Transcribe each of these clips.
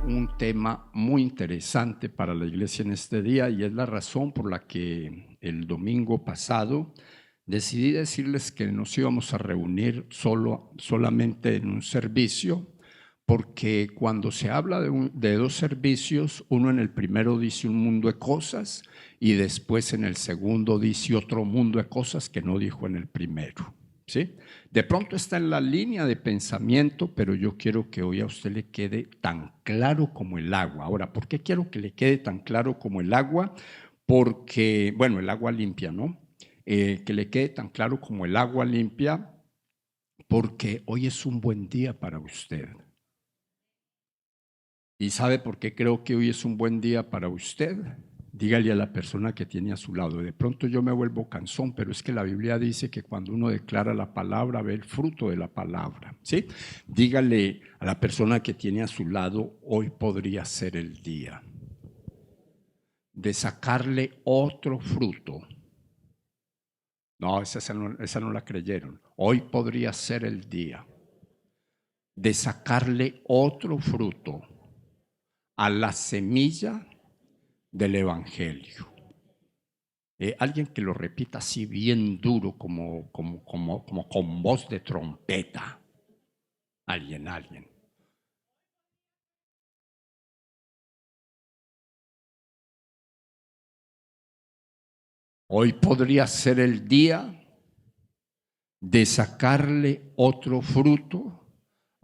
un tema muy interesante para la iglesia en este día y es la razón por la que el domingo pasado decidí decirles que nos íbamos a reunir solamente en un servicio, porque cuando se habla de dos servicios, uno en el primero dice un mundo de cosas y después en el segundo dice otro mundo de cosas que no dijo en el primero. ¿Sí? De pronto está en la línea de pensamiento, pero yo quiero que hoy a usted le quede tan claro como el agua. Ahora, ¿por qué quiero que le quede tan claro como el agua? Porque, bueno, el agua limpia, ¿no? Que le quede tan claro como el agua limpia, porque hoy es un buen día para usted. ¿Y sabe por qué creo que hoy es un buen día para usted? Dígale a la persona que tiene a su lado. De pronto yo me vuelvo cansón, pero es que la Biblia dice que cuando uno declara la palabra, ve el fruto de la palabra. ¿Sí? Dígale a la persona que tiene a su lado, hoy podría ser el día de sacarle otro fruto. No, esa no la creyeron. Hoy podría ser el día de sacarle otro fruto a la semilla del Evangelio. Alguien que lo repita así bien duro, como con voz de trompeta. Alguien. Hoy podría ser el día de sacarle otro fruto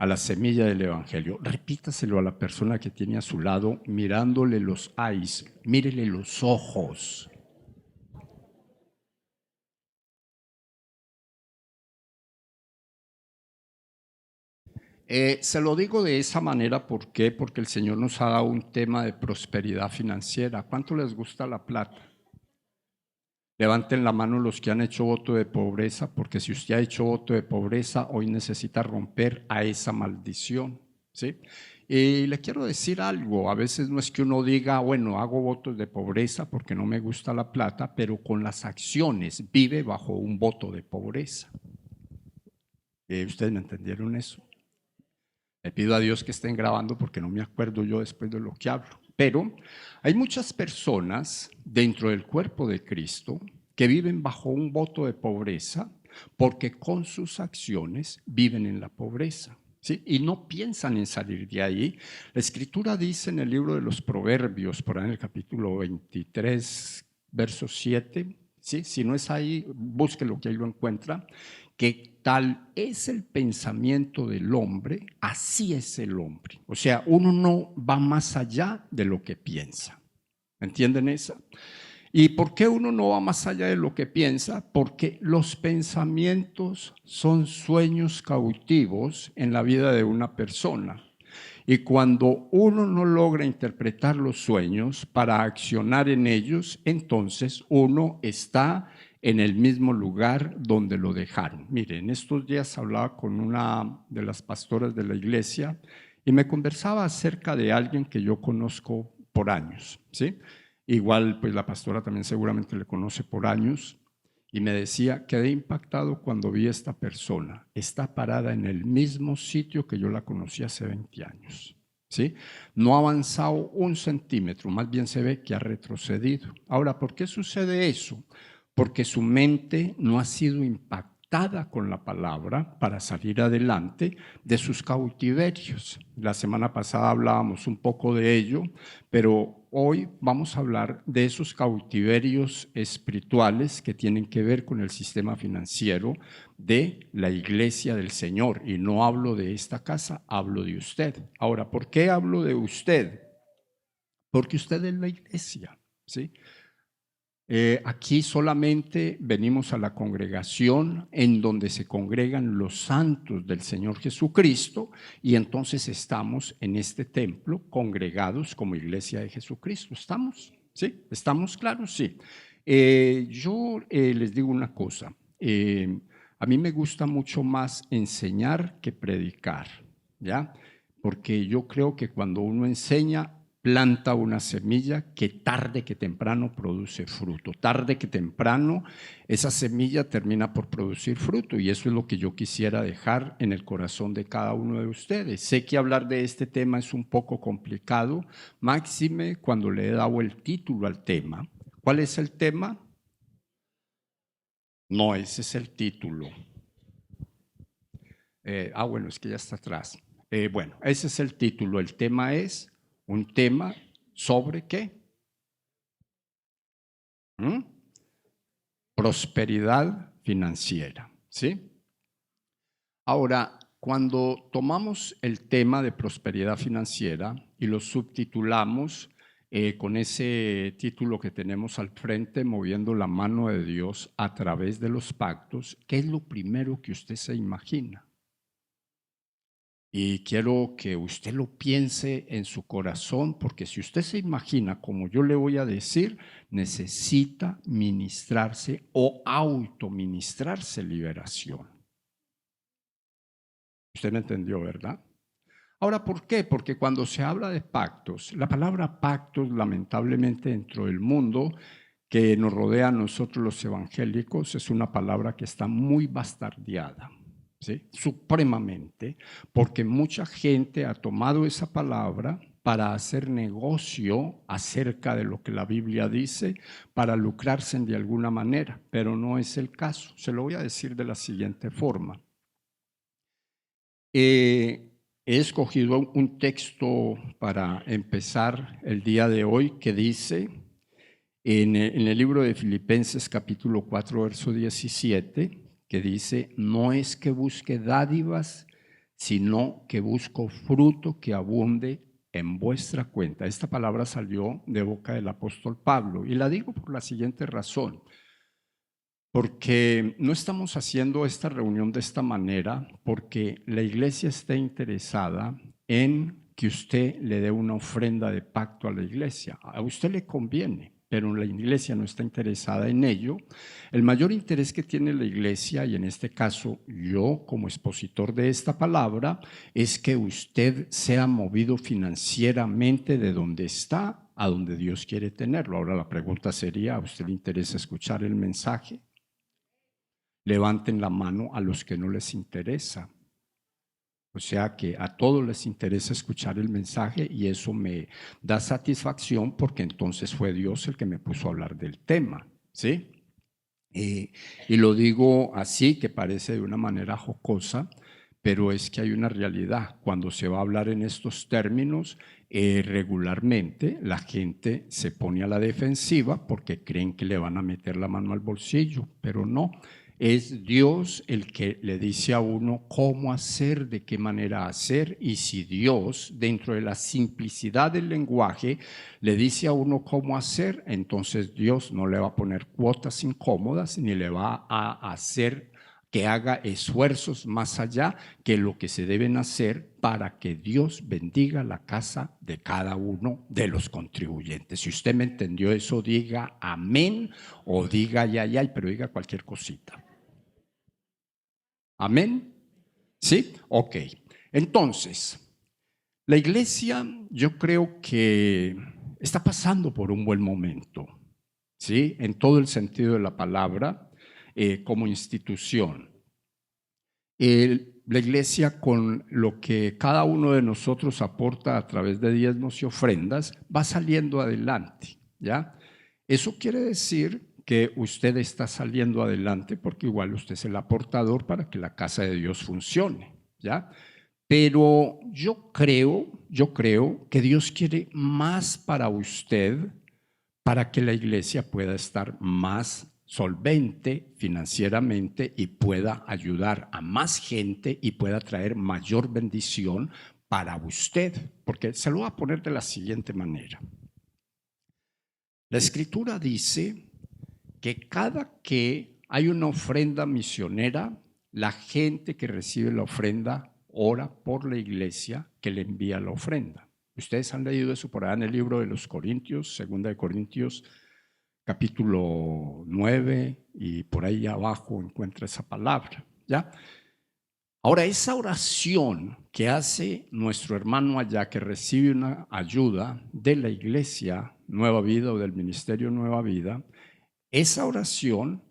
a la semilla del Evangelio. Repítaselo a la persona que tiene a su lado, mirándole los eyes, mírele los ojos. Se lo digo de esa manera, ¿por qué? Porque el Señor nos ha dado un tema de prosperidad financiera. ¿Cuánto les gusta la plata? Levanten la mano los que han hecho voto de pobreza, porque si usted ha hecho voto de pobreza, hoy necesita romper a esa maldición, ¿sí? Y le quiero decir algo, a veces no es que uno diga, bueno, hago votos de pobreza porque no me gusta la plata, pero con las acciones vive bajo un voto de pobreza. ¿Ustedes me entendieron eso? Le pido a Dios que estén grabando porque no me acuerdo yo después de lo que hablo. Pero hay muchas personas dentro del cuerpo de Cristo que viven bajo un voto de pobreza porque con sus acciones viven en la pobreza. ¿Sí? Y no piensan en salir de ahí. La Escritura dice en el libro de los Proverbios, por ahí en el capítulo 23, verso 7, ¿sí? Si no es ahí, búsquelo que ahí lo encuentra, que tal es el pensamiento del hombre, así es el hombre. O sea, uno no va más allá de lo que piensa. ¿Entienden eso? ¿Y por qué uno no va más allá de lo que piensa? Porque los pensamientos son sueños cautivos en la vida de una persona. Y cuando uno no logra interpretar los sueños para accionar en ellos, entonces uno está en el mismo lugar donde lo dejaron. Miren, estos días hablaba con una de las pastoras de la iglesia y me conversaba acerca de alguien que yo conozco por años, ¿sí? Igual, pues la pastora también seguramente le conoce por años. Y me decía, quedé impactado cuando vi a esta persona. Está parada en el mismo sitio que yo la conocí hace 20 años. ¿Sí? No ha avanzado un centímetro, más bien se ve que ha retrocedido. Ahora, ¿por qué sucede eso? Porque su mente no ha sido impactada con la palabra para salir adelante de sus cautiverios. La semana pasada hablábamos un poco de ello, pero hoy vamos a hablar de esos cautiverios espirituales que tienen que ver con el sistema financiero de la iglesia del Señor. Y no hablo de esta casa, hablo de usted. Ahora, ¿por qué hablo de usted? Porque usted es la iglesia, ¿sí? Aquí solamente venimos a la congregación en donde se congregan los santos del Señor Jesucristo y entonces estamos en este templo congregados como iglesia de Jesucristo. ¿Estamos? ¿Sí? ¿Estamos claros? Sí. Yo les digo una cosa. A mí me gusta mucho más enseñar que predicar, ¿ya? Porque yo creo que cuando uno enseña, planta una semilla que tarde que temprano produce fruto. Tarde que temprano esa semilla termina por producir fruto, y eso es lo que yo quisiera dejar en el corazón de cada uno de ustedes. Sé que hablar de este tema es un poco complicado, máxime cuando le he dado el título al tema. ¿Cuál es el tema? No, ese es el título. Bueno, es que ya está atrás. Bueno, ese es el título. El tema es un tema sobre ¿qué? Prosperidad financiera, ¿sí? Ahora, cuando tomamos el tema de prosperidad financiera y lo subtitulamos con ese título que tenemos al frente, moviendo la mano de Dios a través de los pactos, ¿qué es lo primero que usted se imagina? Y quiero que usted lo piense en su corazón, porque si usted se imagina, como yo le voy a decir, necesita ministrarse o autoministrarse liberación. Usted me entendió, ¿verdad? Ahora, ¿por qué? Porque cuando se habla de pactos, la palabra pactos, lamentablemente dentro del mundo que nos rodea a nosotros los evangélicos, es una palabra que está muy bastardeada. ¿Sí? Supremamente, porque mucha gente ha tomado esa palabra para hacer negocio acerca de lo que la Biblia dice, para lucrarse de alguna manera, pero no es el caso. Se lo voy a decir de la siguiente forma. He escogido un texto para empezar el día de hoy que dice en el libro de Filipenses capítulo 4, verso 17, que dice, no es que busque dádivas, sino que busco fruto que abunde en vuestra cuenta. Esta palabra salió de boca del apóstol Pablo y la digo por la siguiente razón. Porque no estamos haciendo esta reunión de esta manera porque la iglesia está interesada en que usted le dé una ofrenda de pacto a la iglesia. A usted le conviene, pero la iglesia no está interesada en ello. El mayor interés que tiene la iglesia, y en este caso yo como expositor de esta palabra, es que usted sea movido financieramente de donde está a donde Dios quiere tenerlo. Ahora la pregunta sería, ¿a usted le interesa escuchar el mensaje? Levanten la mano a los que no les interesa. O sea que a todos les interesa escuchar el mensaje y eso me da satisfacción porque entonces fue Dios el que me puso a hablar del tema, ¿sí? Y lo digo así, que parece de una manera jocosa, pero es que hay una realidad. Cuando se va a hablar en estos términos, regularmente la gente se pone a la defensiva porque creen que le van a meter la mano al bolsillo, pero no. Es Dios el que le dice a uno cómo hacer, de qué manera hacer, y si Dios, dentro de la simplicidad del lenguaje, le dice a uno cómo hacer, entonces Dios no le va a poner cuotas incómodas ni le va a hacer que haga esfuerzos más allá que lo que se deben hacer para que Dios bendiga la casa de cada uno de los contribuyentes. Si usted me entendió eso, diga amén o diga ay, pero diga cualquier cosita. ¿Amén? ¿Sí? Ok. Entonces, la iglesia yo creo que está pasando por un buen momento, ¿sí? En todo el sentido de la palabra, como institución. La iglesia, con lo que cada uno de nosotros aporta a través de diezmos y ofrendas, va saliendo adelante, ¿ya? Eso quiere decir que usted está saliendo adelante porque igual usted es el aportador para que la casa de Dios funcione, ¿ya? Pero yo creo que Dios quiere más para usted para que la iglesia pueda estar más solvente financieramente y pueda ayudar a más gente y pueda traer mayor bendición para usted. Porque se lo voy a poner de la siguiente manera. La Escritura dice que cada que hay una ofrenda misionera, la gente que recibe la ofrenda ora por la iglesia que le envía la ofrenda. Ustedes han leído eso por allá en el libro de los Corintios, 2 de Corintios, capítulo 9, y por ahí abajo encuentra esa palabra, ¿ya? Ahora, esa oración que hace nuestro hermano allá, que recibe una ayuda de la iglesia Nueva Vida o del ministerio Nueva Vida, esa oración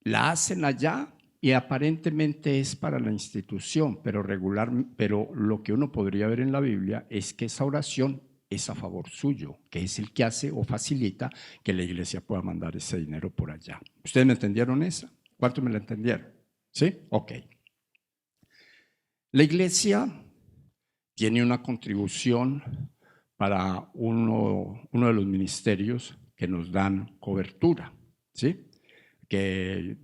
la hacen allá y aparentemente es para la institución, pero lo que uno podría ver en la Biblia es que esa oración es a favor suyo, que es el que hace o facilita que la iglesia pueda mandar ese dinero por allá. ¿Ustedes me entendieron esa? ¿Cuántos me la entendieron? ¿Sí? Ok. La iglesia tiene una contribución para uno de los ministerios que nos dan cobertura, ¿sí? Que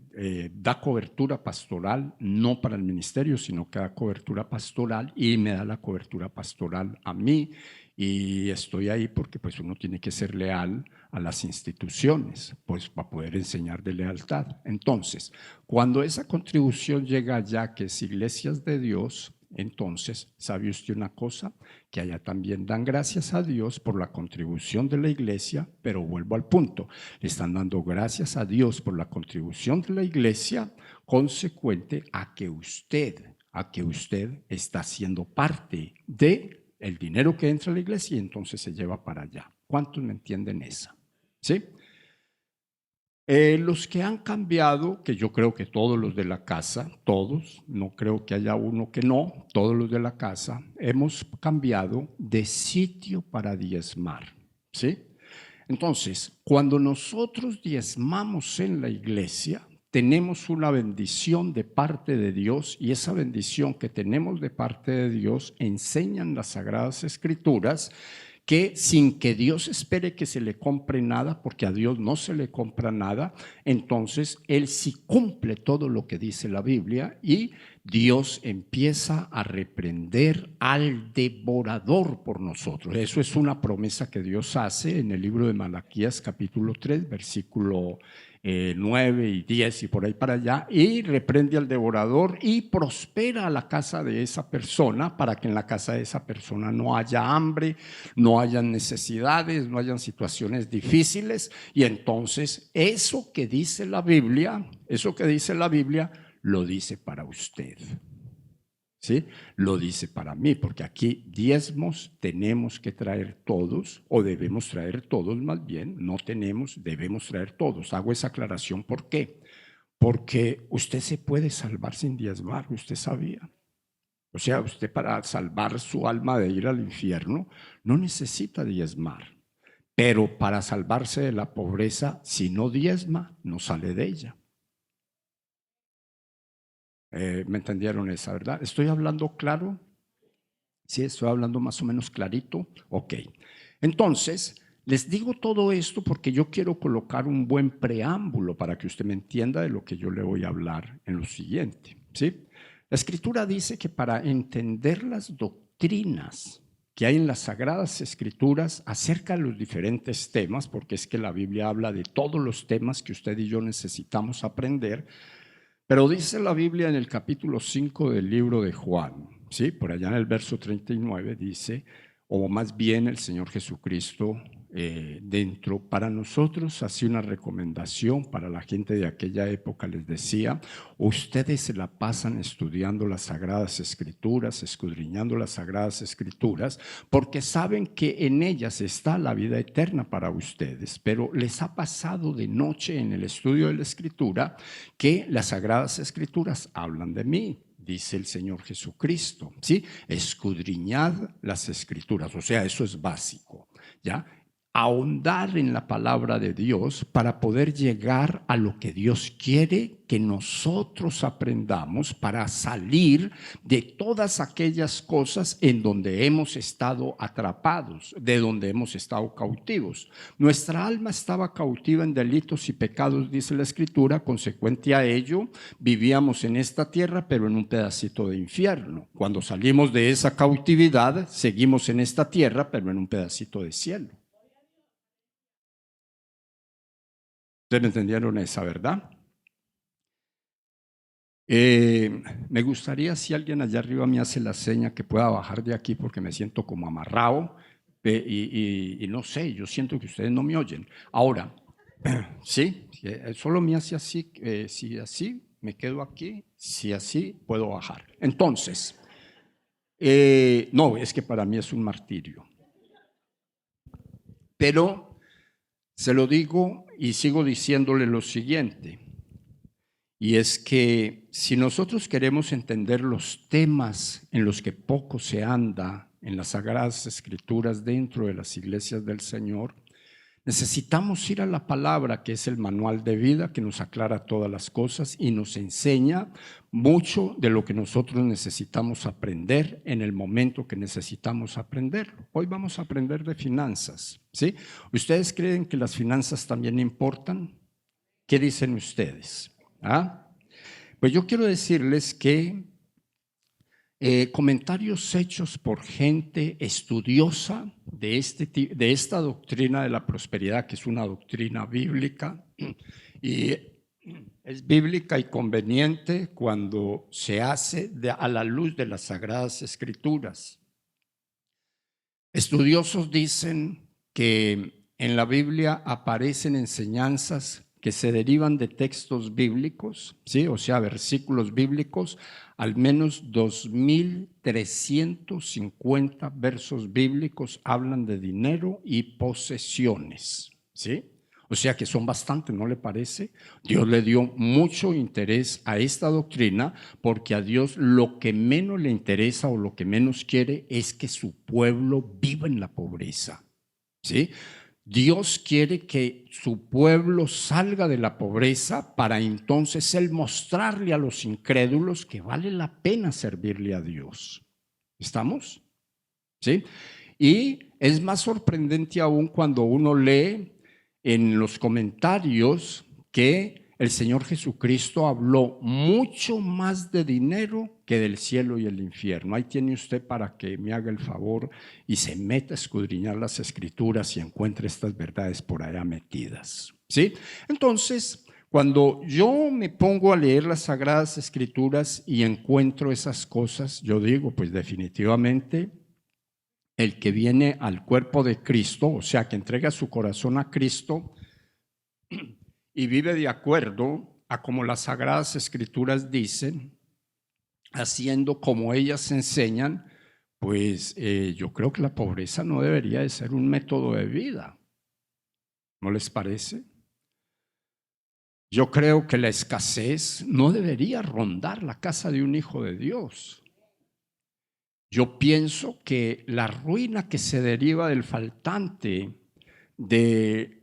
da cobertura pastoral, no para el ministerio, sino que da cobertura pastoral y me da la cobertura pastoral a mí. Y estoy ahí porque pues uno tiene que ser leal a las instituciones, pues para poder enseñar de lealtad. Entonces, cuando esa contribución llega allá, que es Iglesias de Dios, entonces, ¿sabe usted una cosa? Que allá también dan gracias a Dios por la contribución de la iglesia, pero vuelvo al punto, le están dando gracias a Dios por la contribución de la iglesia consecuente a que usted está siendo parte de el dinero que entra a la iglesia y entonces se lleva para allá. ¿Cuántos me entienden esa? ¿Sí? Los que han cambiado, que yo creo que todos los de la casa, todos, no creo que haya uno que no, todos los de la casa, hemos cambiado de sitio para diezmar, ¿sí? Entonces, cuando nosotros diezmamos en la iglesia, tenemos una bendición de parte de Dios y esa bendición que tenemos de parte de Dios enseñan las Sagradas Escrituras que sin que Dios espere que se le compre nada, porque a Dios no se le compra nada, entonces Él sí cumple todo lo que dice la Biblia y Dios empieza a reprender al devorador por nosotros. Eso es una promesa que Dios hace en el libro de Malaquías capítulo 3, versículo 9 y 10 y por ahí para allá, y reprende al devorador y prospera a la casa de esa persona para que en la casa de esa persona no haya hambre, no hayan necesidades, no hayan situaciones difíciles. Y entonces eso que dice la Biblia, lo dice para usted, ¿sí? Lo dice para mí, porque aquí diezmos tenemos que traer todos, o debemos traer todos más bien, no tenemos, debemos traer todos. Hago esa aclaración, ¿por qué? Porque usted se puede salvar sin diezmar, usted sabía. O sea, usted para salvar su alma de ir al infierno no necesita diezmar, pero para salvarse de la pobreza, si no diezma, no sale de ella. ¿Me entendieron esa, verdad? ¿Estoy hablando claro? Sí, estoy hablando más o menos clarito. Ok. Entonces, les digo todo esto porque yo quiero colocar un buen preámbulo para que usted me entienda de lo que yo le voy a hablar en lo siguiente. ¿Sí? La Escritura dice que para entender las doctrinas que hay en las Sagradas Escrituras acerca de los diferentes temas, porque es que la Biblia habla de todos los temas que usted y yo necesitamos aprender, pero dice la Biblia en el capítulo 5 del libro de Juan, ¿sí? Por allá en el verso 39 dice, o más bien el Señor Jesucristo para nosotros hacía una recomendación para la gente de aquella época, les decía, ustedes se la pasan estudiando las Sagradas Escrituras, escudriñando las Sagradas Escrituras, porque saben que en ellas está la vida eterna para ustedes, pero les ha pasado de noche en el estudio de la Escritura que las Sagradas Escrituras hablan de mí, dice el Señor Jesucristo, ¿sí? Escudriñad las Escrituras, o sea, eso es básico, ¿ya? Ahondar en la palabra de Dios para poder llegar a lo que Dios quiere que nosotros aprendamos para salir de todas aquellas cosas en donde hemos estado atrapados, de donde hemos estado cautivos. Nuestra alma estaba cautiva en delitos y pecados, dice la Escritura, consecuente a ello vivíamos en esta tierra, pero en un pedacito de infierno. Cuando salimos de esa cautividad, seguimos en esta tierra, pero en un pedacito de cielo. ¿Ustedes me entendieron esa, verdad? Me gustaría, si alguien allá arriba me hace la seña, que pueda bajar de aquí porque me siento como amarrado y no sé, yo siento que ustedes no me oyen. Ahora, sí, solo me hace así, sí, así, me quedo aquí, si así puedo bajar. Entonces, no, es que para mí es un martirio. Pero se lo digo y sigo diciéndole lo siguiente, y es que si nosotros queremos entender los temas en los que poco se anda en las Sagradas Escrituras dentro de las iglesias del Señor, necesitamos ir a la palabra, que es el manual de vida que nos aclara todas las cosas y nos enseña mucho de lo que nosotros necesitamos aprender en el momento que necesitamos aprenderlo. Hoy vamos a aprender de finanzas, ¿sí? ¿Ustedes creen que las finanzas también importan? ¿Qué dicen ustedes? Pues yo quiero decirles que comentarios hechos por gente estudiosa de esta doctrina de la prosperidad, que es una doctrina bíblica, y es bíblica y conveniente cuando se hace a la luz de las Sagradas Escrituras. Estudiosos dicen que en la Biblia aparecen enseñanzas que se derivan de textos bíblicos, ¿sí? O sea, versículos bíblicos, al menos 2.350 versos bíblicos hablan de dinero y posesiones, ¿sí? O sea que son bastantes, ¿no le parece? Dios le dio mucho interés a esta doctrina porque a Dios lo que menos le interesa o lo que menos quiere es que su pueblo viva en la pobreza, ¿sí? Dios quiere que su pueblo salga de la pobreza para entonces Él mostrarle a los incrédulos que vale la pena servirle a Dios. ¿Estamos? ¿Sí? Y es más sorprendente aún cuando uno lee en los comentarios que el Señor Jesucristo habló mucho más de dinero que del cielo y el infierno. Ahí tiene usted para que me haga el favor y se meta a escudriñar las Escrituras y encuentre estas verdades por allá metidas, ¿sí? Entonces, cuando yo me pongo a leer las Sagradas Escrituras y encuentro esas cosas, yo digo, pues definitivamente el que viene al cuerpo de Cristo, o sea, que entrega su corazón a Cristo y vive de acuerdo a como las Sagradas Escrituras dicen, haciendo como ellas enseñan, pues yo creo que la pobreza no debería de ser un método de vida. ¿No les parece? Yo creo que la escasez no debería rondar la casa de un hijo de Dios. Yo pienso que la ruina que se deriva del faltante de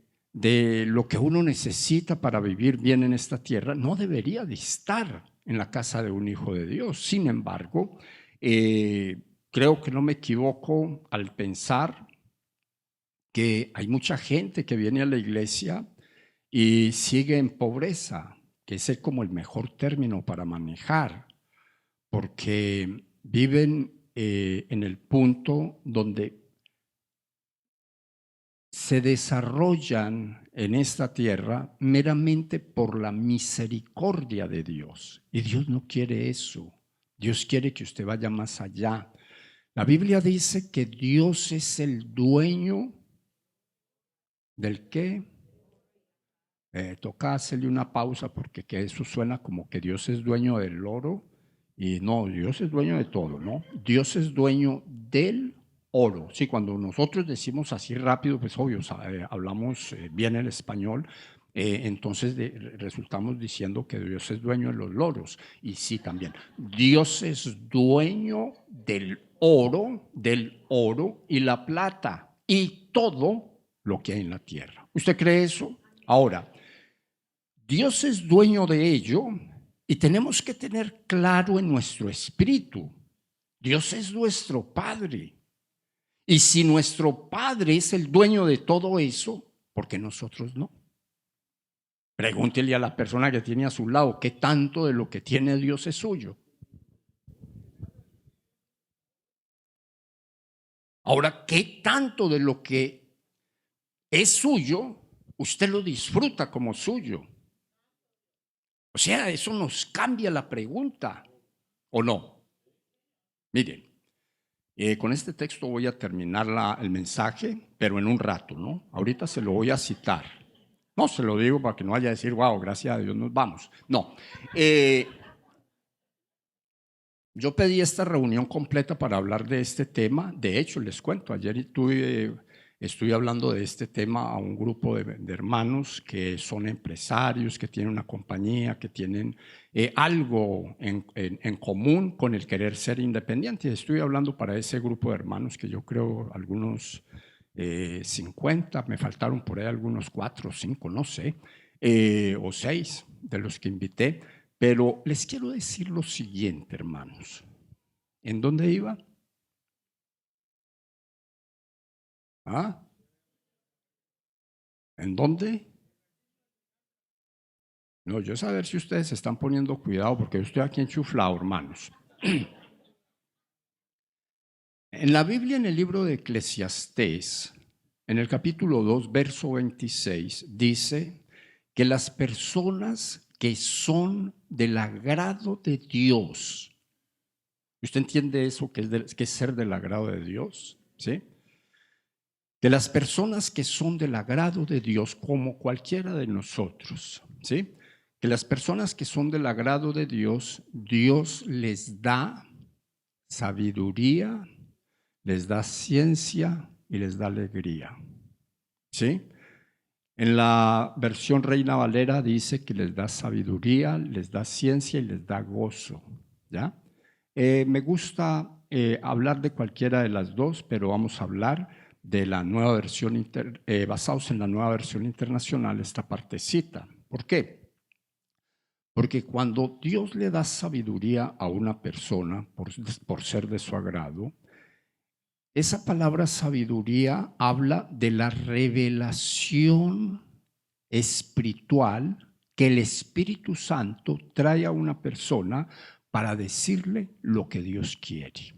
lo que uno necesita para vivir bien en esta tierra no debería de estar en la casa de un hijo de Dios. Sin embargo, creo que no me equivoco al pensar que hay mucha gente que viene a la iglesia y sigue en pobreza, que ese es como el mejor término para manejar, porque viven en el punto donde se desarrollan en esta tierra meramente por la misericordia de Dios. Y Dios no quiere eso. Dios quiere que usted vaya más allá. La Biblia dice que Dios es el dueño del qué. Toca hacerle una pausa porque que eso suena como que Dios es dueño del oro. Y no, Dios es dueño de todo, ¿no? Dios es dueño del oro. Sí, cuando nosotros decimos así rápido, pues obvio, hablamos bien el español, entonces resultamos diciendo que Dios es dueño de los loros. Y sí, también. Dios es dueño del oro y la plata y todo lo que hay en la tierra. ¿Usted cree eso? Ahora, Dios es dueño de ello y tenemos que tener claro en nuestro espíritu, Dios es nuestro Padre. Y si nuestro Padre es el dueño de todo eso, ¿por qué nosotros no? Pregúntele a la persona que tiene a su lado, ¿qué tanto de lo que tiene Dios es suyo? Ahora, ¿qué tanto de lo que es suyo usted lo disfruta como suyo? O sea, eso nos cambia la pregunta, ¿o no? Miren, con este texto voy a terminar el mensaje, pero en un rato, ¿no? Ahorita se lo voy a citar. No, se lo digo para que no vaya a decir, wow, gracias a Dios nos vamos. No. Eh, Yo pedí esta reunión completa para hablar de este tema. De hecho, les cuento, ayer estuve hablando de este tema a un grupo de hermanos que son empresarios, que tienen una compañía, que tienen algo en común con el querer ser independiente. Estuve hablando para ese grupo de hermanos que yo creo algunos 50, me faltaron por ahí algunos 4 o 5, no sé, o 6 de los que invité. Pero les quiero decir lo siguiente, hermanos. ¿En dónde iba? ¿Ah? ¿En dónde? No, yo saber si ustedes se están poniendo cuidado porque yo estoy aquí enchuflado, hermanos. En la Biblia, en el libro de Eclesiastés, en el capítulo 2, verso 26, dice que las personas que son del agrado de Dios, ¿usted entiende eso que es ser del agrado de Dios? ¿Sí? Que las personas que son del agrado de Dios, como cualquiera de nosotros, ¿sí? Que las personas que son del agrado de Dios, Dios les da sabiduría, les da ciencia y les da alegría, ¿sí? En la versión Reina Valera dice que les da sabiduría, les da ciencia y les da gozo, ¿ya? Me gusta hablar de cualquiera de las dos, pero vamos a hablar de la nueva versión, basados en la nueva versión internacional, esta partecita. ¿Por qué? Porque cuando Dios le da sabiduría a una persona por ser de su agrado, esa palabra sabiduría habla de la revelación espiritual que el Espíritu Santo trae a una persona para decirle lo que Dios quiere.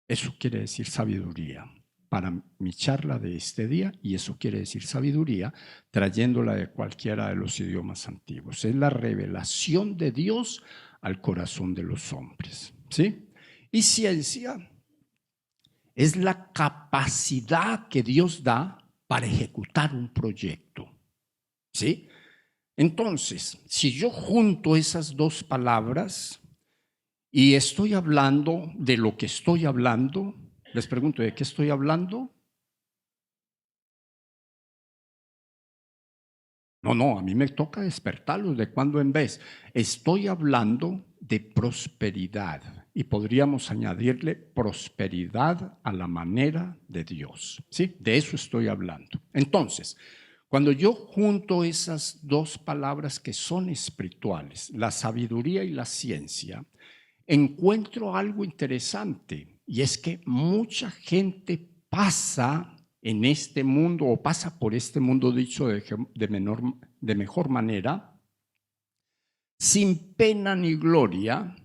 Eso quiere decir sabiduría para mi charla de este día, y eso quiere decir sabiduría trayéndola de cualquiera de los idiomas antiguos. Es la revelación de Dios al corazón de los hombres, ¿sí? Y ciencia es la capacidad que Dios da para ejecutar un proyecto, ¿sí? Entonces, si yo junto esas dos palabras y estoy hablando de lo que estoy hablando, les pregunto, ¿de qué estoy hablando? No, a mí me toca despertarlos de cuando en vez. Estoy hablando de prosperidad y podríamos añadirle prosperidad a la manera de Dios, ¿sí? De eso estoy hablando. Entonces, cuando yo junto esas dos palabras que son espirituales, la sabiduría y la ciencia, encuentro algo interesante, y es que mucha gente pasa en este mundo o pasa por este mundo, dicho de mejor manera, sin pena ni gloria,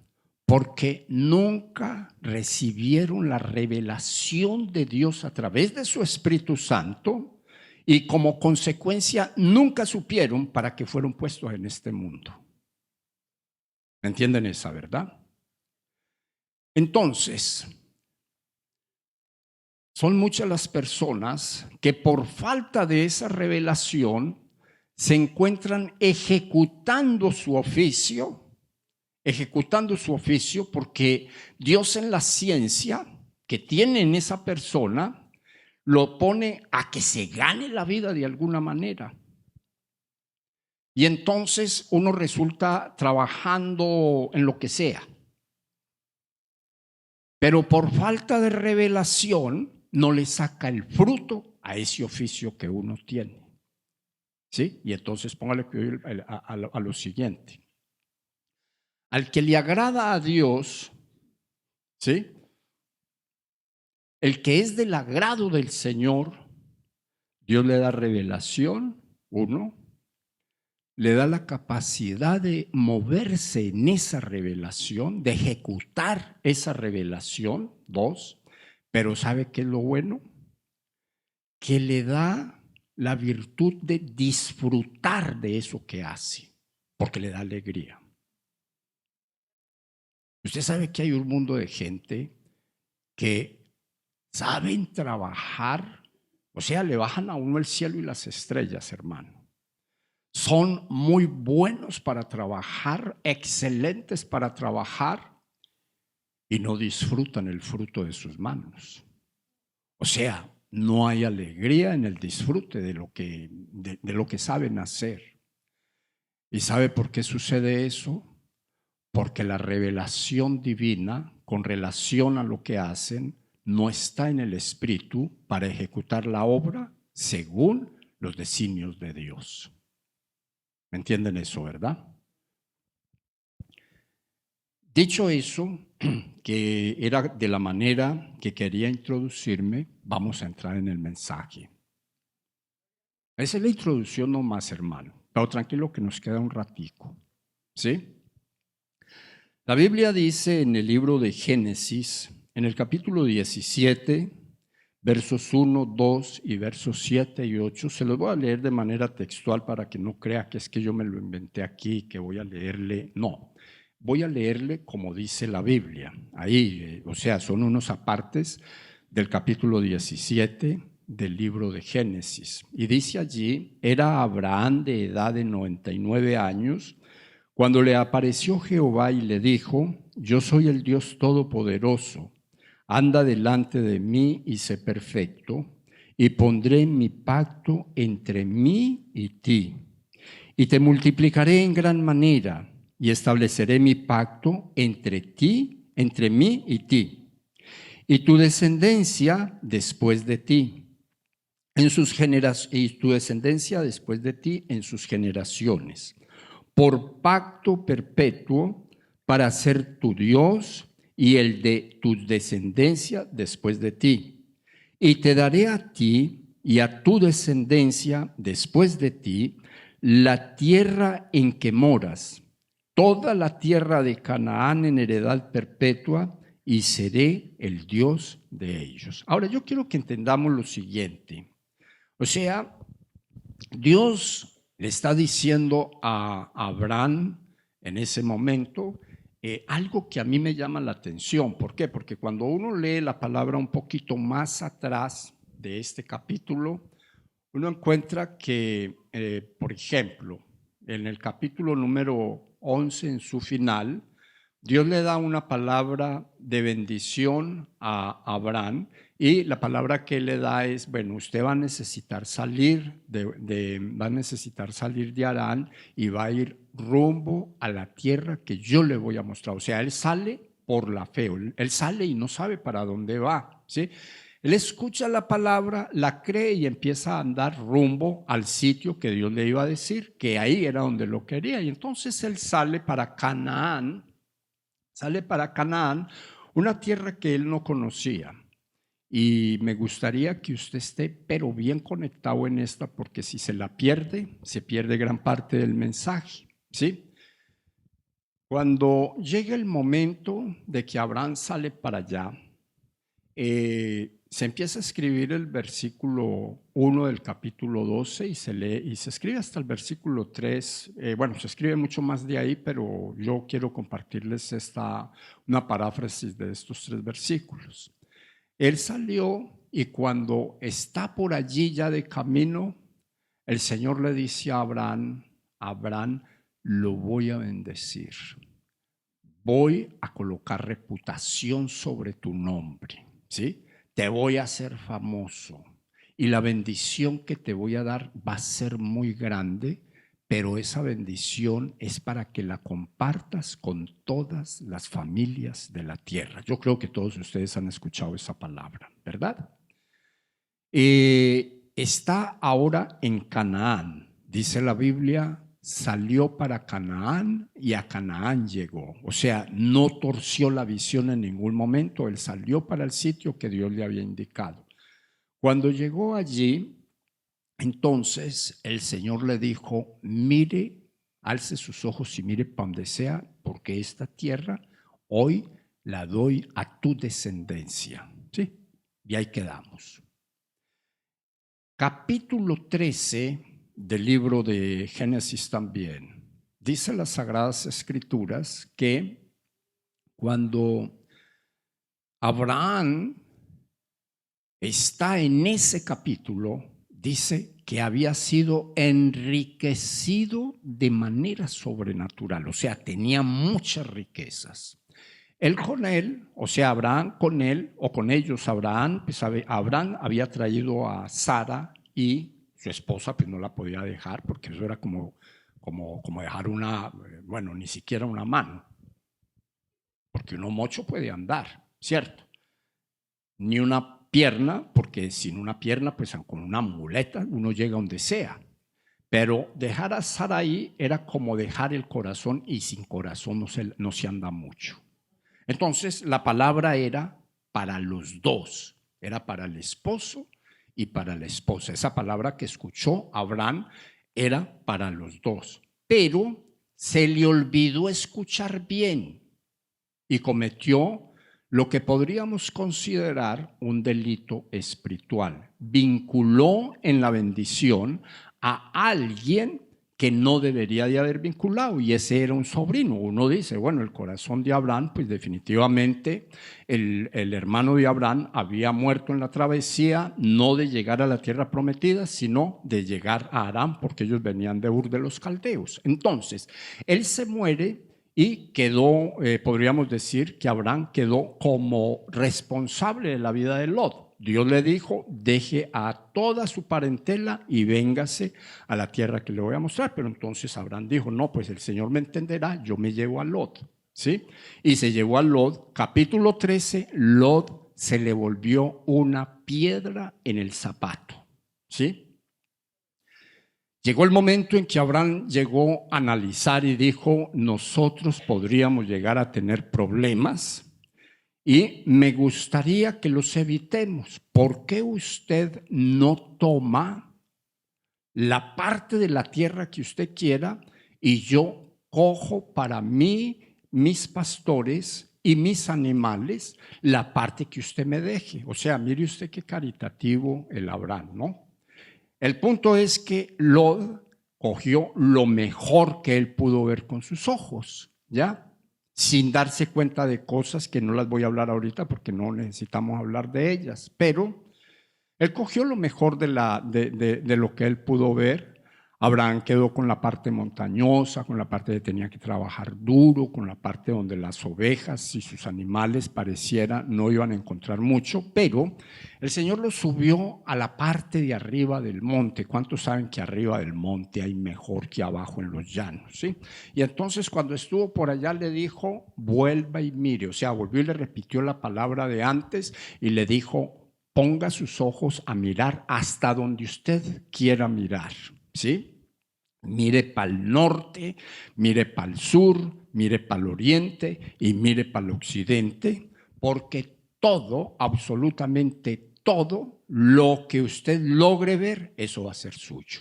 porque nunca recibieron la revelación de Dios a través de su Espíritu Santo y como consecuencia nunca supieron para qué fueron puestos en este mundo. ¿Me entienden esa verdad? Entonces, son muchas las personas que por falta de esa revelación se encuentran ejecutando su oficio porque Dios en la ciencia que tiene en esa persona lo pone a que se gane la vida de alguna manera. Y entonces uno resulta trabajando en lo que sea. Pero por falta de revelación no le saca el fruto a ese oficio que uno tiene. ¿Sí? Y entonces póngale cuidado a lo siguiente. Al que le agrada a Dios, ¿sí? El que es del agrado del Señor, Dios le da revelación, uno, le da la capacidad de moverse en esa revelación, de ejecutar esa revelación, dos, pero ¿sabe qué es lo bueno? Que le da la virtud de disfrutar de eso que hace, porque le da alegría. Usted sabe que hay un mundo de gente que saben trabajar, O sea, le bajan a uno el cielo y las estrellas, hermano. Son muy buenos para trabajar, excelentes para trabajar, y no disfrutan el fruto de sus manos. O sea, no hay alegría en el disfrute de lo que saben hacer. ¿Y sabe por qué sucede eso? Porque la revelación divina con relación a lo que hacen no está en el espíritu para ejecutar la obra según los designios de Dios. ¿Me entienden eso, verdad? Dicho eso, que era de la manera que quería introducirme, vamos a entrar en el mensaje. Esa es la introducción nomás, hermano. Pero tranquilo que nos queda un ratico. ¿Sí? La Biblia dice en el libro de Génesis, en el capítulo 17, versos 1, 2 y versos 7 y 8, se los voy a leer de manera textual para que no crea que es que yo me lo inventé aquí, que voy a leerle. No, voy a leerle como dice la Biblia. Ahí, o sea, son unos apartes del capítulo 17 del libro de Génesis. Y dice allí, era Abraham de edad de 99 años, cuando le apareció Jehová y le dijo, yo soy el Dios Todopoderoso, anda delante de mí y sé perfecto, y pondré mi pacto entre mí y ti, y te multiplicaré en gran manera, y estableceré mi pacto entre mí y ti, y tu descendencia después de ti, y tu descendencia después de ti en sus generaciones, por pacto perpetuo para ser tu Dios y el de tu descendencia después de ti. Y te daré a ti y a tu descendencia después de ti la tierra en que moras, toda la tierra de Canaán en heredad perpetua, y seré el Dios de ellos. Ahora yo quiero que entendamos lo siguiente. O sea, Dios le está diciendo a Abraham en ese momento algo que a mí me llama la atención. ¿Por qué? Porque cuando uno lee la palabra un poquito más atrás de este capítulo, uno encuentra que, por ejemplo, en el capítulo número 11, en su final, Dios le da una palabra de bendición a Abraham y la palabra que le da es, bueno, usted va a necesitar salir va a necesitar salir de Harán y va a ir rumbo a la tierra que yo le voy a mostrar. O sea, él sale por la fe, él sale y no sabe para dónde va, ¿sí? Él escucha la palabra, la cree y empieza a andar rumbo al sitio que Dios le iba a decir, que ahí era donde lo quería. Y entonces él sale para Canaán, una tierra que él no conocía. Y me gustaría que usted esté, pero bien conectado en esta, porque si se la pierde, se pierde gran parte del mensaje, ¿sí? Cuando llega el momento de que Abraham sale para allá, se empieza a escribir el versículo 1 del capítulo 12 y se lee y se escribe hasta el versículo 3. Bueno, se escribe mucho más de ahí, pero yo quiero compartirles una paráfrasis de estos 3 versículos. Él salió y cuando está por allí ya de camino, el Señor le dice a Abraham, Abraham, lo voy a bendecir. Voy a colocar reputación sobre tu nombre, ¿sí? Te voy a hacer famoso y la bendición que te voy a dar va a ser muy grande, pero esa bendición es para que la compartas con todas las familias de la tierra. Yo creo que todos ustedes han escuchado esa palabra, ¿verdad? Está ahora en Canaán, dice la Biblia, salió para Canaán y a Canaán llegó. O sea, no torció la visión en ningún momento, él salió para el sitio que Dios le había indicado. Cuando llegó allí, entonces el Señor le dijo, mire, alce sus ojos y mire para donde sea, porque esta tierra hoy la doy a tu descendencia. ¿Sí? Y ahí quedamos. Capítulo 13 del libro de Génesis también. Dice las Sagradas Escrituras que cuando Abraham está en ese capítulo, dice que había sido enriquecido de manera sobrenatural, o sea, tenía muchas riquezas. Él con él, o sea, Abraham con él, o con ellos, Abraham, pues Abraham había traído a Sara y su esposa, pues no la podía dejar, porque eso era como dejar una, bueno, ni siquiera una mano, porque uno mocho puede andar, ¿cierto? Ni una pierna, porque sin una pierna, pues con una muleta uno llega donde sea. Pero dejar a Sara ahí era como dejar el corazón, y sin corazón no se anda mucho. Entonces la palabra era para los dos, era para el esposo y para la esposa. Esa palabra que escuchó Abraham era para los dos, pero se le olvidó escuchar bien y cometió lo que podríamos considerar un delito espiritual. Vinculó en la bendición a alguien que no debería de haber vinculado, y ese era un sobrino. Uno dice, bueno, el corazón de Abraham, pues definitivamente el hermano de Abraham había muerto en la travesía, no de llegar a la tierra prometida, sino de llegar a Aram, porque ellos venían de Ur de los Caldeos. Entonces, él se muere y quedó, podríamos decir que Abraham quedó como responsable de la vida de Lot. Dios le dijo, deje a toda su parentela y véngase a la tierra que le voy a mostrar. Pero entonces Abraham dijo, no, pues el Señor me entenderá, yo me llevo a Lot, ¿sí? Y se llevó a Lot. Capítulo 13, Lot se le volvió una piedra en el zapato, ¿sí? Llegó el momento en que Abraham llegó a analizar y dijo, nosotros podríamos llegar a tener problemas y me gustaría que los evitemos. ¿Por qué usted no toma la parte de la tierra que usted quiera y yo cojo para mí, mis pastores y mis animales, la parte que usted me deje? O sea, mire usted qué caritativo el Abraham, ¿no? El punto es que Lot cogió lo mejor que él pudo ver con sus ojos, ¿ya? Sin darse cuenta de cosas que no las voy a hablar ahorita porque no necesitamos hablar de ellas, pero él cogió lo mejor de lo que él pudo ver. Abraham quedó con la parte montañosa, con la parte de tenía que trabajar duro, con la parte donde las ovejas y sus animales pareciera no iban a encontrar mucho, pero el Señor lo subió a la parte de arriba del monte. ¿Cuántos saben que arriba del monte hay mejor que abajo en los llanos? ¿Sí? Y entonces cuando estuvo por allá le dijo, vuelva y mire. O sea, volvió y le repitió la palabra de antes y le dijo, ponga sus ojos a mirar hasta donde usted quiera mirar, ¿sí? Mire para el norte, mire para el sur, mire para el oriente y mire para el occidente, porque todo, absolutamente todo, lo que usted logre ver, eso va a ser suyo,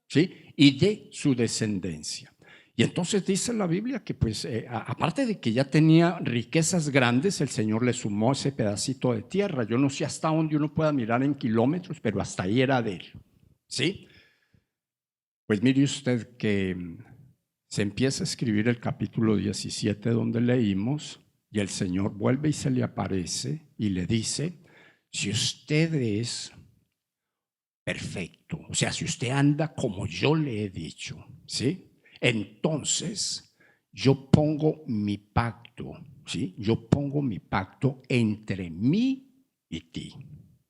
¿sí? Y de su descendencia. Y entonces dice la Biblia que pues aparte de que ya tenía riquezas grandes, el Señor le sumó ese pedacito de tierra. Yo no sé hasta dónde uno pueda mirar en kilómetros, pero hasta ahí era de él, ¿sí? Pues mire usted que se empieza a escribir el capítulo 17 donde leímos, y el Señor vuelve y se le aparece y le dice, si usted es perfecto, o sea, si usted anda como yo le he dicho, ¿sí? Entonces yo pongo mi pacto, ¿sí? Yo pongo mi pacto entre mí y ti,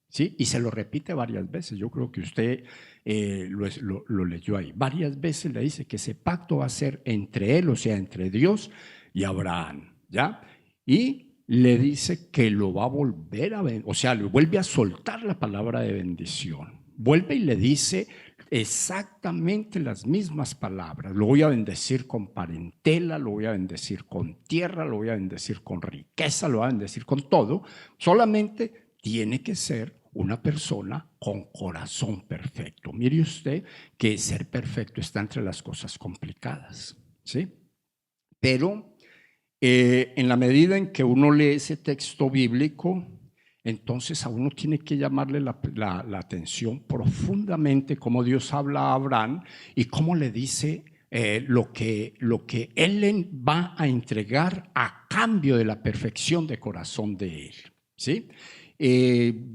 ¿sí? Y se lo repite varias veces. Yo creo que usted lo leyó ahí. Varias veces le dice que ese pacto va a ser entre él, o sea, entre Dios y Abraham, ¿ya? Y le dice que lo va a volver a ver, o sea, le vuelve a soltar la palabra de bendición. Vuelve y le dice exactamente las mismas palabras. Lo voy a bendecir con parentela, lo voy a bendecir con tierra, lo voy a bendecir con riqueza, lo voy a bendecir con todo. Solamente tiene que ser una persona con corazón perfecto. Mire usted que ser perfecto está entre las cosas complicadas, ¿sí? Pero en la medida en que uno lee ese texto bíblico, entonces a uno tiene que llamarle la atención profundamente cómo Dios habla a Abraham y cómo le dice lo que él va a entregar a cambio de la perfección de corazón de él, ¿sí?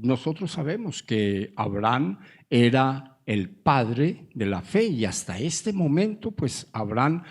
Nosotros sabemos que Abraham era el padre de la fe y hasta este momento, pues Abraham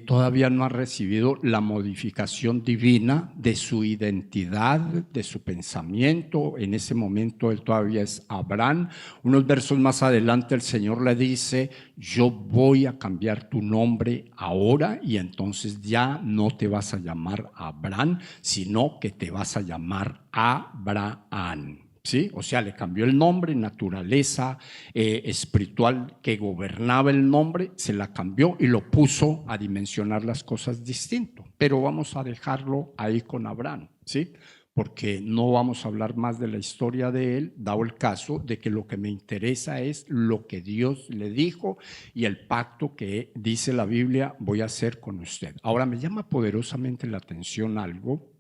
todavía no ha recibido la modificación divina de su identidad, de su pensamiento. En ese momento él todavía es Abraham. Unos versos más adelante el Señor le dice: yo voy a cambiar tu nombre ahora y entonces ya no te vas a llamar Abraham, sino que te vas a llamar Abraham. ¿Sí? O sea, le cambió el nombre, naturaleza espiritual que gobernaba el nombre, se la cambió y lo puso a dimensionar las cosas distinto. Pero vamos a dejarlo ahí con Abraham, ¿sí? Porque no vamos a hablar más de la historia de él, dado el caso de que lo que me interesa es lo que Dios le dijo y el pacto que dice la Biblia voy a hacer con usted. Ahora me llama poderosamente la atención algo,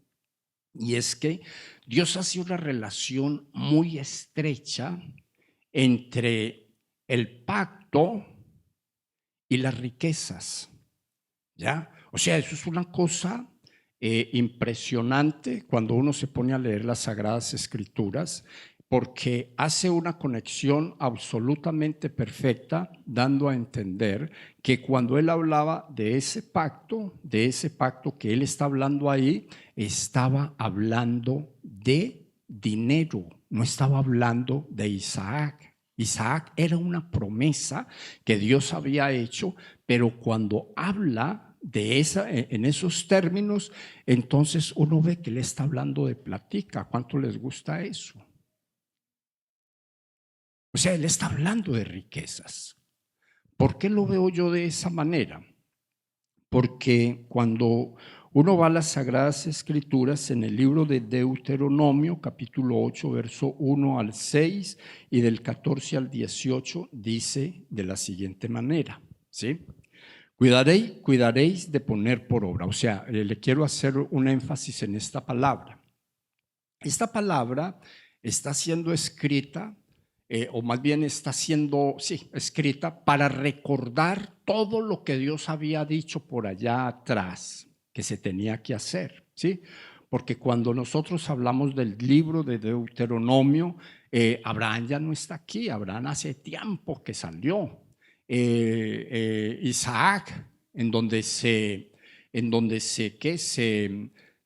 y es que Dios hace una relación muy estrecha entre el pacto y las riquezas, ¿ya? O sea, eso es una cosa impresionante cuando uno se pone a leer las Sagradas Escrituras, porque hace una conexión absolutamente perfecta, dando a entender que cuando él hablaba de ese pacto que él está hablando ahí, estaba hablando de dinero, no estaba hablando de Isaac. Isaac era una promesa que Dios había hecho, pero cuando habla de en esos términos, entonces uno ve que le está hablando de platica. ¿Cuánto les gusta eso? O sea, él está hablando de riquezas. ¿Por qué lo veo yo de esa manera? Porque cuando uno va a las Sagradas Escrituras, en el libro de Deuteronomio, capítulo 8, verso 1 al 6 y del 14 al 18, dice de la siguiente manera, ¿sí? Cuidaréis de poner por obra. O sea, le quiero hacer un énfasis en esta palabra. Esta palabra está siendo escrita, o más bien está siendo, escrita para recordar todo lo que Dios había dicho por allá atrás que se tenía que hacer, ¿sí? Porque cuando nosotros hablamos del libro de Deuteronomio, Abraham ya no está aquí, Abraham hace tiempo que salió. Isaac,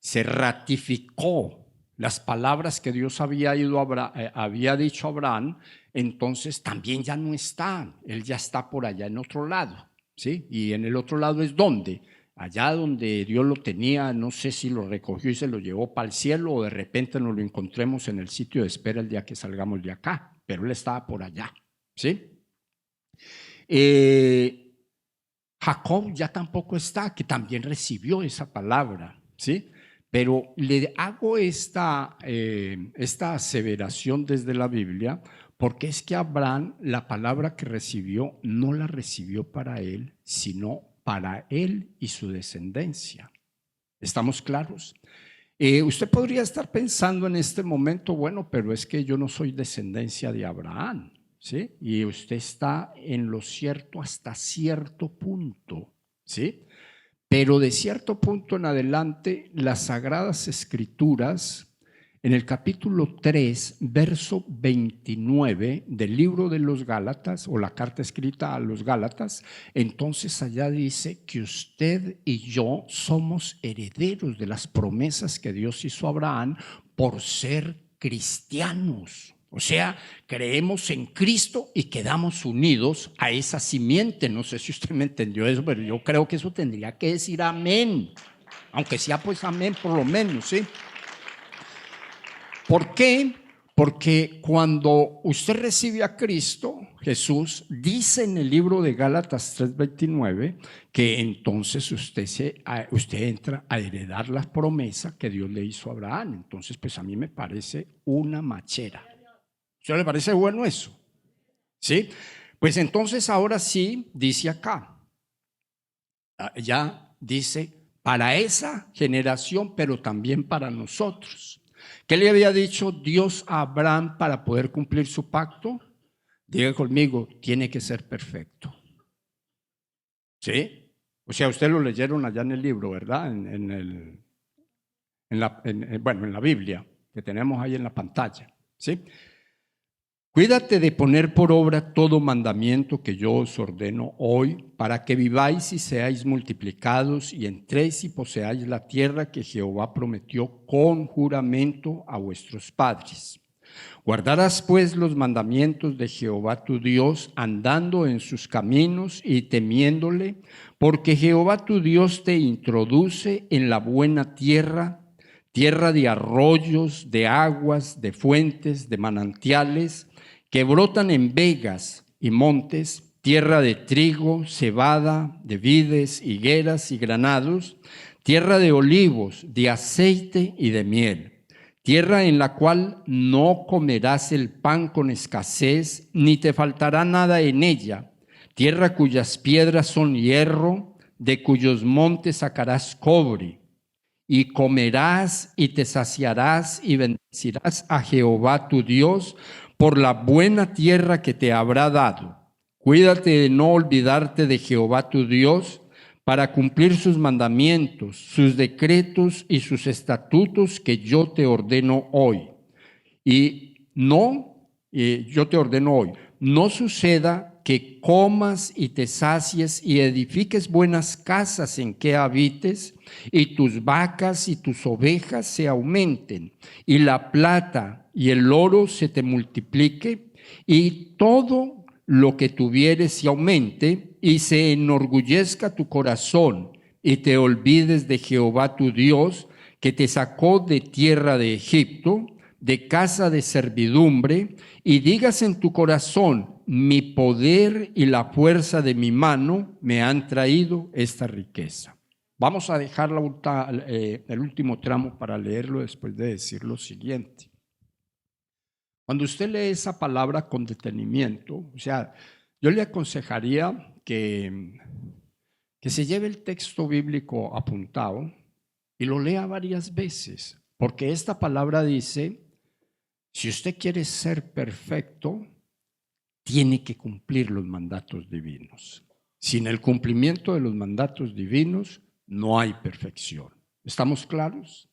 se ratificó las palabras que Dios había dicho a Abraham, entonces también ya no está, él ya está por allá en otro lado, ¿sí? Y en el otro lado es donde, allá donde Dios lo tenía, no sé si lo recogió y se lo llevó para el cielo o de repente nos lo encontremos en el sitio de espera el día que salgamos de acá, pero él estaba por allá, ¿sí? Jacob ya tampoco está, que también recibió esa palabra, ¿sí? Pero le hago esta aseveración desde la Biblia porque es que Abraham la palabra que recibió no la recibió para él, sino para él y su descendencia. ¿Estamos claros? Usted podría estar pensando en este momento, bueno, pero es que yo no soy descendencia de Abraham, ¿sí? Y usted está en lo cierto hasta cierto punto, ¿sí? Pero de cierto punto en adelante, las Sagradas Escrituras, en el capítulo 3, verso 29 del libro de los Gálatas, o la carta escrita a los Gálatas, entonces allá dice que usted y yo somos herederos de las promesas que Dios hizo a Abraham por ser cristianos. O sea, creemos en Cristo y quedamos unidos a esa simiente. No sé si usted me entendió eso, pero yo creo que eso tendría que decir amén. Aunque sea pues amén por lo menos, ¿sí? ¿Por qué? Porque cuando usted recibe a Cristo, Jesús dice en el libro de Gálatas 3:29 que entonces usted entra a heredar la promesa que Dios le hizo a Abraham. Entonces, pues a mí me parece una machera. ¿A le parece bueno eso? ¿Sí? Pues entonces ahora sí dice acá, ya dice, para esa generación, pero también para nosotros. ¿Qué le había dicho Dios a Abraham para poder cumplir su pacto? Diga conmigo, tiene que ser perfecto. ¿Sí? O sea, usted lo leyeron allá en el libro, ¿verdad? En la Biblia. que tenemos ahí en la pantalla, ¿sí? Cuídate de poner por obra todo mandamiento que yo os ordeno hoy, para que viváis y seáis multiplicados y entréis y poseáis la tierra que Jehová prometió con juramento a vuestros padres. Guardarás pues los mandamientos de Jehová tu Dios, andando en sus caminos y temiéndole, porque Jehová tu Dios te introduce en la buena tierra, tierra de arroyos, de aguas, de fuentes, de manantiales, que brotan en vegas y montes, tierra de trigo, cebada, de vides, higueras y granados, tierra de olivos, de aceite y de miel. Tierra en la cual no comerás el pan con escasez, ni te faltará nada en ella. Tierra cuyas piedras son hierro, de cuyos montes sacarás cobre. Y comerás y te saciarás y bendecirás a Jehová tu Dios por la buena tierra que te habrá dado. Cuídate de no olvidarte de Jehová tu Dios, para cumplir sus mandamientos, sus decretos y sus estatutos que yo te ordeno hoy. Yo te ordeno hoy, no suceda que comas y te sacies y edifiques buenas casas en que habites, y tus vacas y tus ovejas se aumenten, y la plata y el oro se te multiplique, y todo lo que tuvieres se aumente, y se enorgullezca tu corazón, y te olvides de Jehová tu Dios, que te sacó de tierra de Egipto, de casa de servidumbre, y digas en tu corazón: mi poder y la fuerza de mi mano me han traído esta riqueza. Vamos a dejar el último tramo para leerlo después de decir lo siguiente. Cuando usted lee esa palabra con detenimiento, o sea, yo le aconsejaría que se lleve el texto bíblico apuntado y lo lea varias veces, porque esta palabra dice: si usted quiere ser perfecto, tiene que cumplir los mandatos divinos. Sin el cumplimiento de los mandatos divinos, no hay perfección. ¿Estamos claros?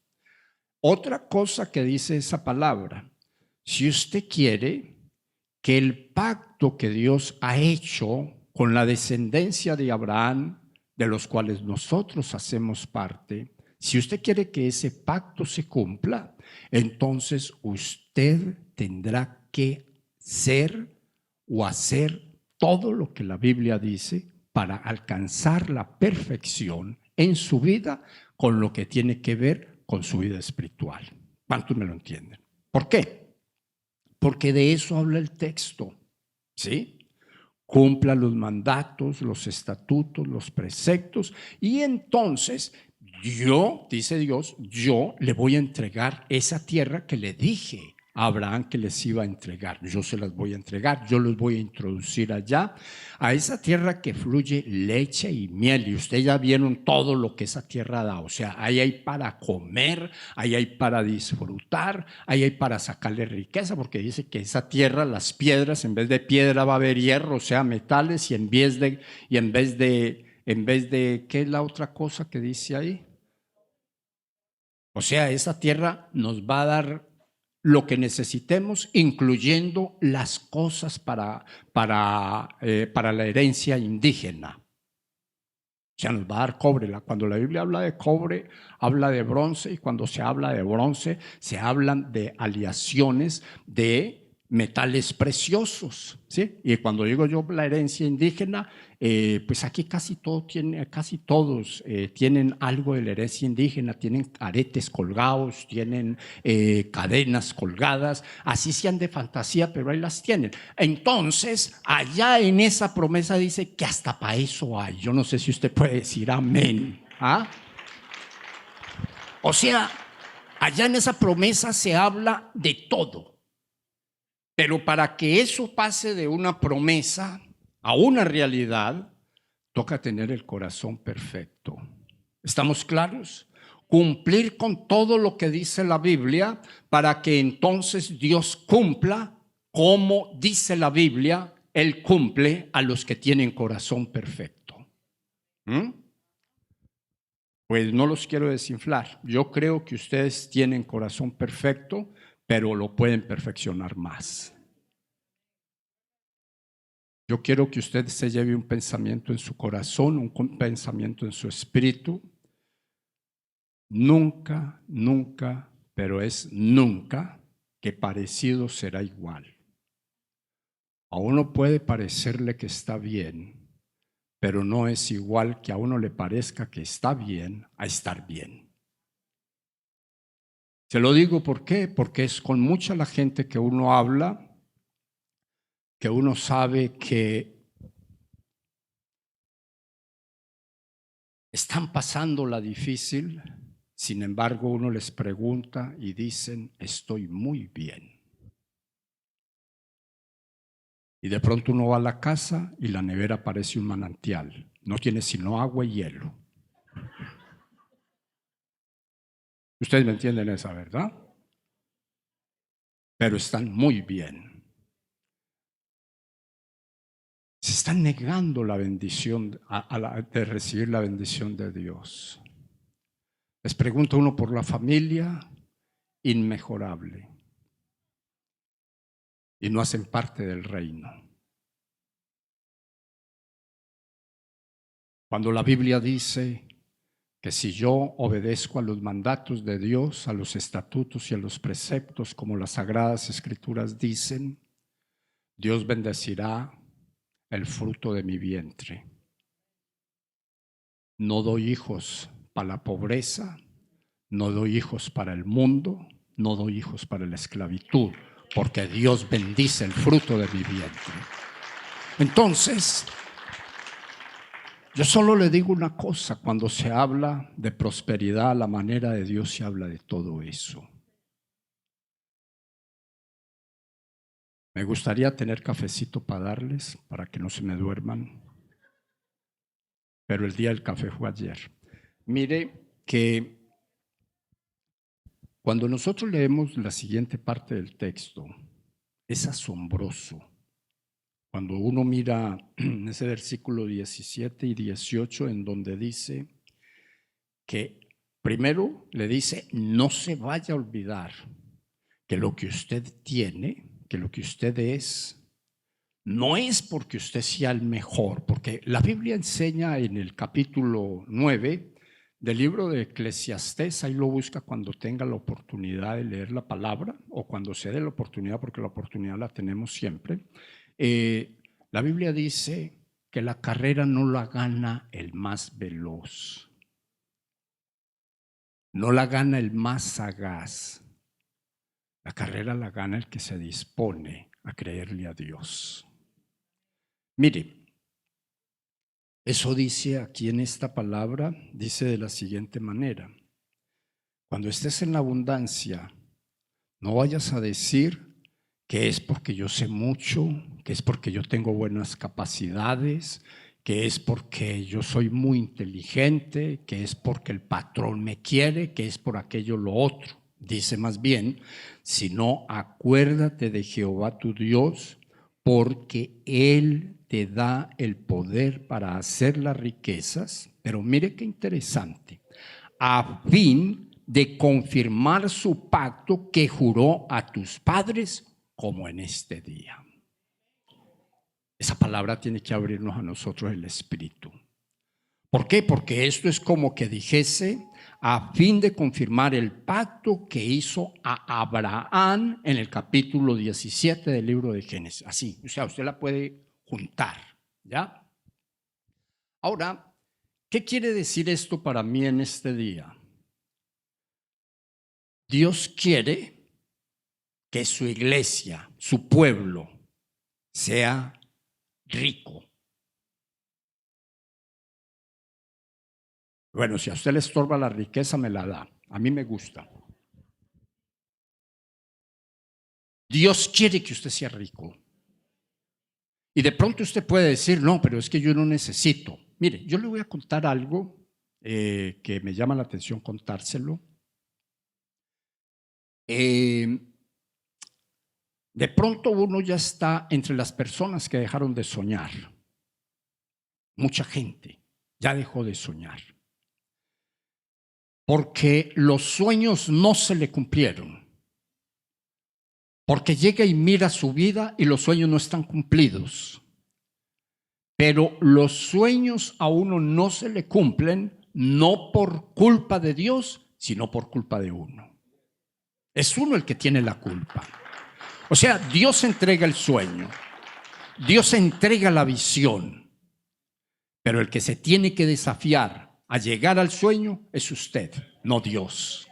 Otra cosa que dice esa palabra: si usted quiere que el pacto que Dios ha hecho con la descendencia de Abraham, de los cuales nosotros hacemos parte, si usted quiere que ese pacto se cumpla, entonces usted tendrá que ser o hacer todo lo que la Biblia dice para alcanzar la perfección en su vida con lo que tiene que ver con su vida espiritual. ¿Cuántos me lo entienden? ¿Por qué? Porque de eso habla el texto, ¿sí? Cumpla los mandatos, los estatutos, los preceptos, y entonces yo, dice Dios, yo le voy a entregar esa tierra que le dije a Abraham que les iba a entregar. Yo se las voy a entregar, yo los voy a introducir allá, a esa tierra que fluye leche y miel, y ustedes ya vieron todo lo que esa tierra da. O sea, ahí hay para comer, ahí hay para disfrutar, ahí hay para sacarle riqueza, porque dice que esa tierra, las piedras, en vez de piedra va a haber hierro, o sea, metales, y en vez de, ¿qué es la otra cosa que dice ahí? O sea, esa tierra nos va a dar lo que necesitemos, incluyendo las cosas para la herencia indígena. O sea, nos va a dar cobre. Cuando la Biblia habla de cobre, habla de bronce, y cuando se habla de bronce, se hablan de aleaciones de metales preciosos, ¿sí? Y cuando digo yo la herencia indígena, pues aquí casi todos tienen algo de la herencia indígena, tienen aretes colgados, tienen cadenas colgadas, así sean de fantasía, pero ahí las tienen. Entonces, allá en esa promesa dice que hasta para eso hay. Yo no sé si usted puede decir amén. ¿Ah? O sea, allá en esa promesa se habla de todo. Pero para que eso pase de una promesa a una realidad, toca tener el corazón perfecto. ¿Estamos claros? Cumplir con todo lo que dice la Biblia para que entonces Dios cumpla como dice la Biblia. Él cumple a los que tienen corazón perfecto. Pues no los quiero desinflar. Yo creo que ustedes tienen corazón perfecto, pero lo pueden perfeccionar más. Yo quiero que usted se lleve un pensamiento en su corazón, un pensamiento en su espíritu. Nunca, nunca, pero es nunca que parecido será igual. A uno puede parecerle que está bien, pero no es igual que a uno le parezca que está bien a estar bien. Se lo digo ¿por qué? Porque es con mucha la gente que uno habla, que uno sabe que están pasando la difícil, sin embargo uno les pregunta y dicen, estoy muy bien. Y de pronto uno va a la casa y la nevera parece un manantial, no tiene sino agua y hielo. Ustedes me entienden esa, ¿verdad? Pero están muy bien. Se están negando la bendición, de recibir la bendición de Dios. Les pregunta uno por la familia, inmejorable. Y no hacen parte del reino. Cuando la Biblia dice que si yo obedezco a los mandatos de Dios, a los estatutos y a los preceptos, como las Sagradas Escrituras dicen, Dios bendecirá el fruto de mi vientre. No doy hijos para la pobreza, no doy hijos para el mundo, no doy hijos para la esclavitud, porque Dios bendice el fruto de mi vientre. Entonces, yo solo le digo una cosa, cuando se habla de prosperidad, a la manera de Dios se habla de todo eso. Me gustaría tener cafecito para darles, para que no se me duerman, pero el día del café fue ayer. Mire que cuando nosotros leemos la siguiente parte del texto, es asombroso. Cuando uno mira ese versículo 17 y 18, en donde dice que primero le dice, no se vaya a olvidar que lo que usted tiene, que lo que usted es, no es porque usted sea el mejor, porque la Biblia enseña en el capítulo 9 del libro de Eclesiastés, ahí lo busca cuando tenga la oportunidad de leer la palabra o cuando se dé la oportunidad, porque la oportunidad la tenemos siempre. La Biblia dice que la carrera no la gana el más veloz, no la gana el más sagaz, la carrera la gana el que se dispone a creerle a Dios. Mire, eso dice aquí en esta palabra, dice de la siguiente manera: cuando estés en la abundancia, no vayas a decir que es porque yo sé mucho, que es porque yo tengo buenas capacidades, que es porque yo soy muy inteligente, que es porque el patrón me quiere, que es por aquello lo otro. Dice más bien, sino acuérdate de Jehová tu Dios, porque Él te da el poder para hacer las riquezas, pero mire qué interesante, a fin de confirmar su pacto que juró a tus padres como en este día. Esa palabra tiene que abrirnos a nosotros el espíritu. ¿Por qué? Porque esto es como que dijese, a fin de confirmar el pacto que hizo a Abraham en el capítulo 17 del libro de Génesis. Así, o sea, usted la puede juntar, ¿ya? Ahora, ¿qué quiere decir esto para mí en este día? Dios quiere que su iglesia, su pueblo, sea rico. Bueno, si a usted le estorba la riqueza, me la da. A mí me gusta. Dios quiere que usted sea rico. Y de pronto usted puede decir, no, pero es que yo no necesito. Mire, yo le voy a contar algo que me llama la atención contárselo. De pronto uno ya está entre las personas que dejaron de soñar. Mucha gente ya dejó de soñar. porque los sueños no se le cumplieron. Porque llega y mira su vida y los sueños no están cumplidos. Pero los sueños a uno no se le cumplen, no por culpa de Dios, sino por culpa de uno. Es uno el que tiene la culpa. O sea, Dios entrega el sueño, Dios entrega la visión, pero el que se tiene que desafiar a llegar al sueño es usted, no Dios.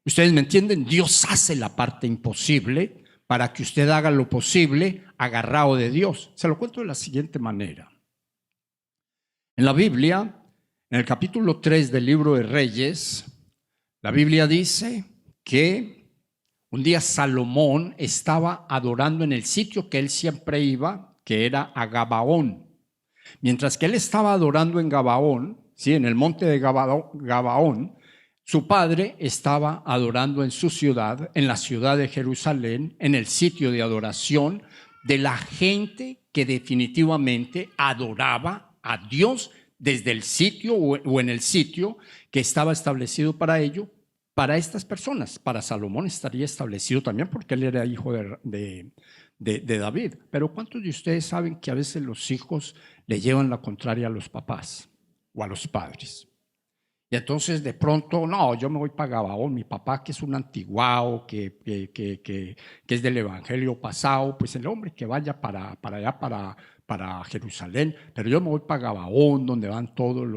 ¿Ustedes me entienden? Dios hace la parte imposible para que usted haga lo posible agarrado de Dios. Se lo cuento de la siguiente manera. En la Biblia, en el capítulo 3 del libro de Reyes, la Biblia dice que un día Salomón estaba adorando en el sitio que él siempre iba, que era a Gabaón. Mientras que él estaba adorando en Gabaón, ¿sí?, en el monte de Gabaón, su padre estaba adorando en su ciudad, en la ciudad de Jerusalén, en el sitio de adoración de la gente que definitivamente adoraba a Dios desde el sitio o en el sitio que estaba establecido para ello, para estas personas. Para Salomón estaría establecido también porque él era hijo de David. Pero ¿cuántos de ustedes saben que a veces los hijos le llevan la contraria a los papás o a los padres? Y entonces de pronto, no, yo me voy para Gabaón, mi papá que es un antiguao, que es del evangelio pasado, pues el hombre que vaya para allá, para Jerusalén, pero yo me voy para Gabaón, donde van todos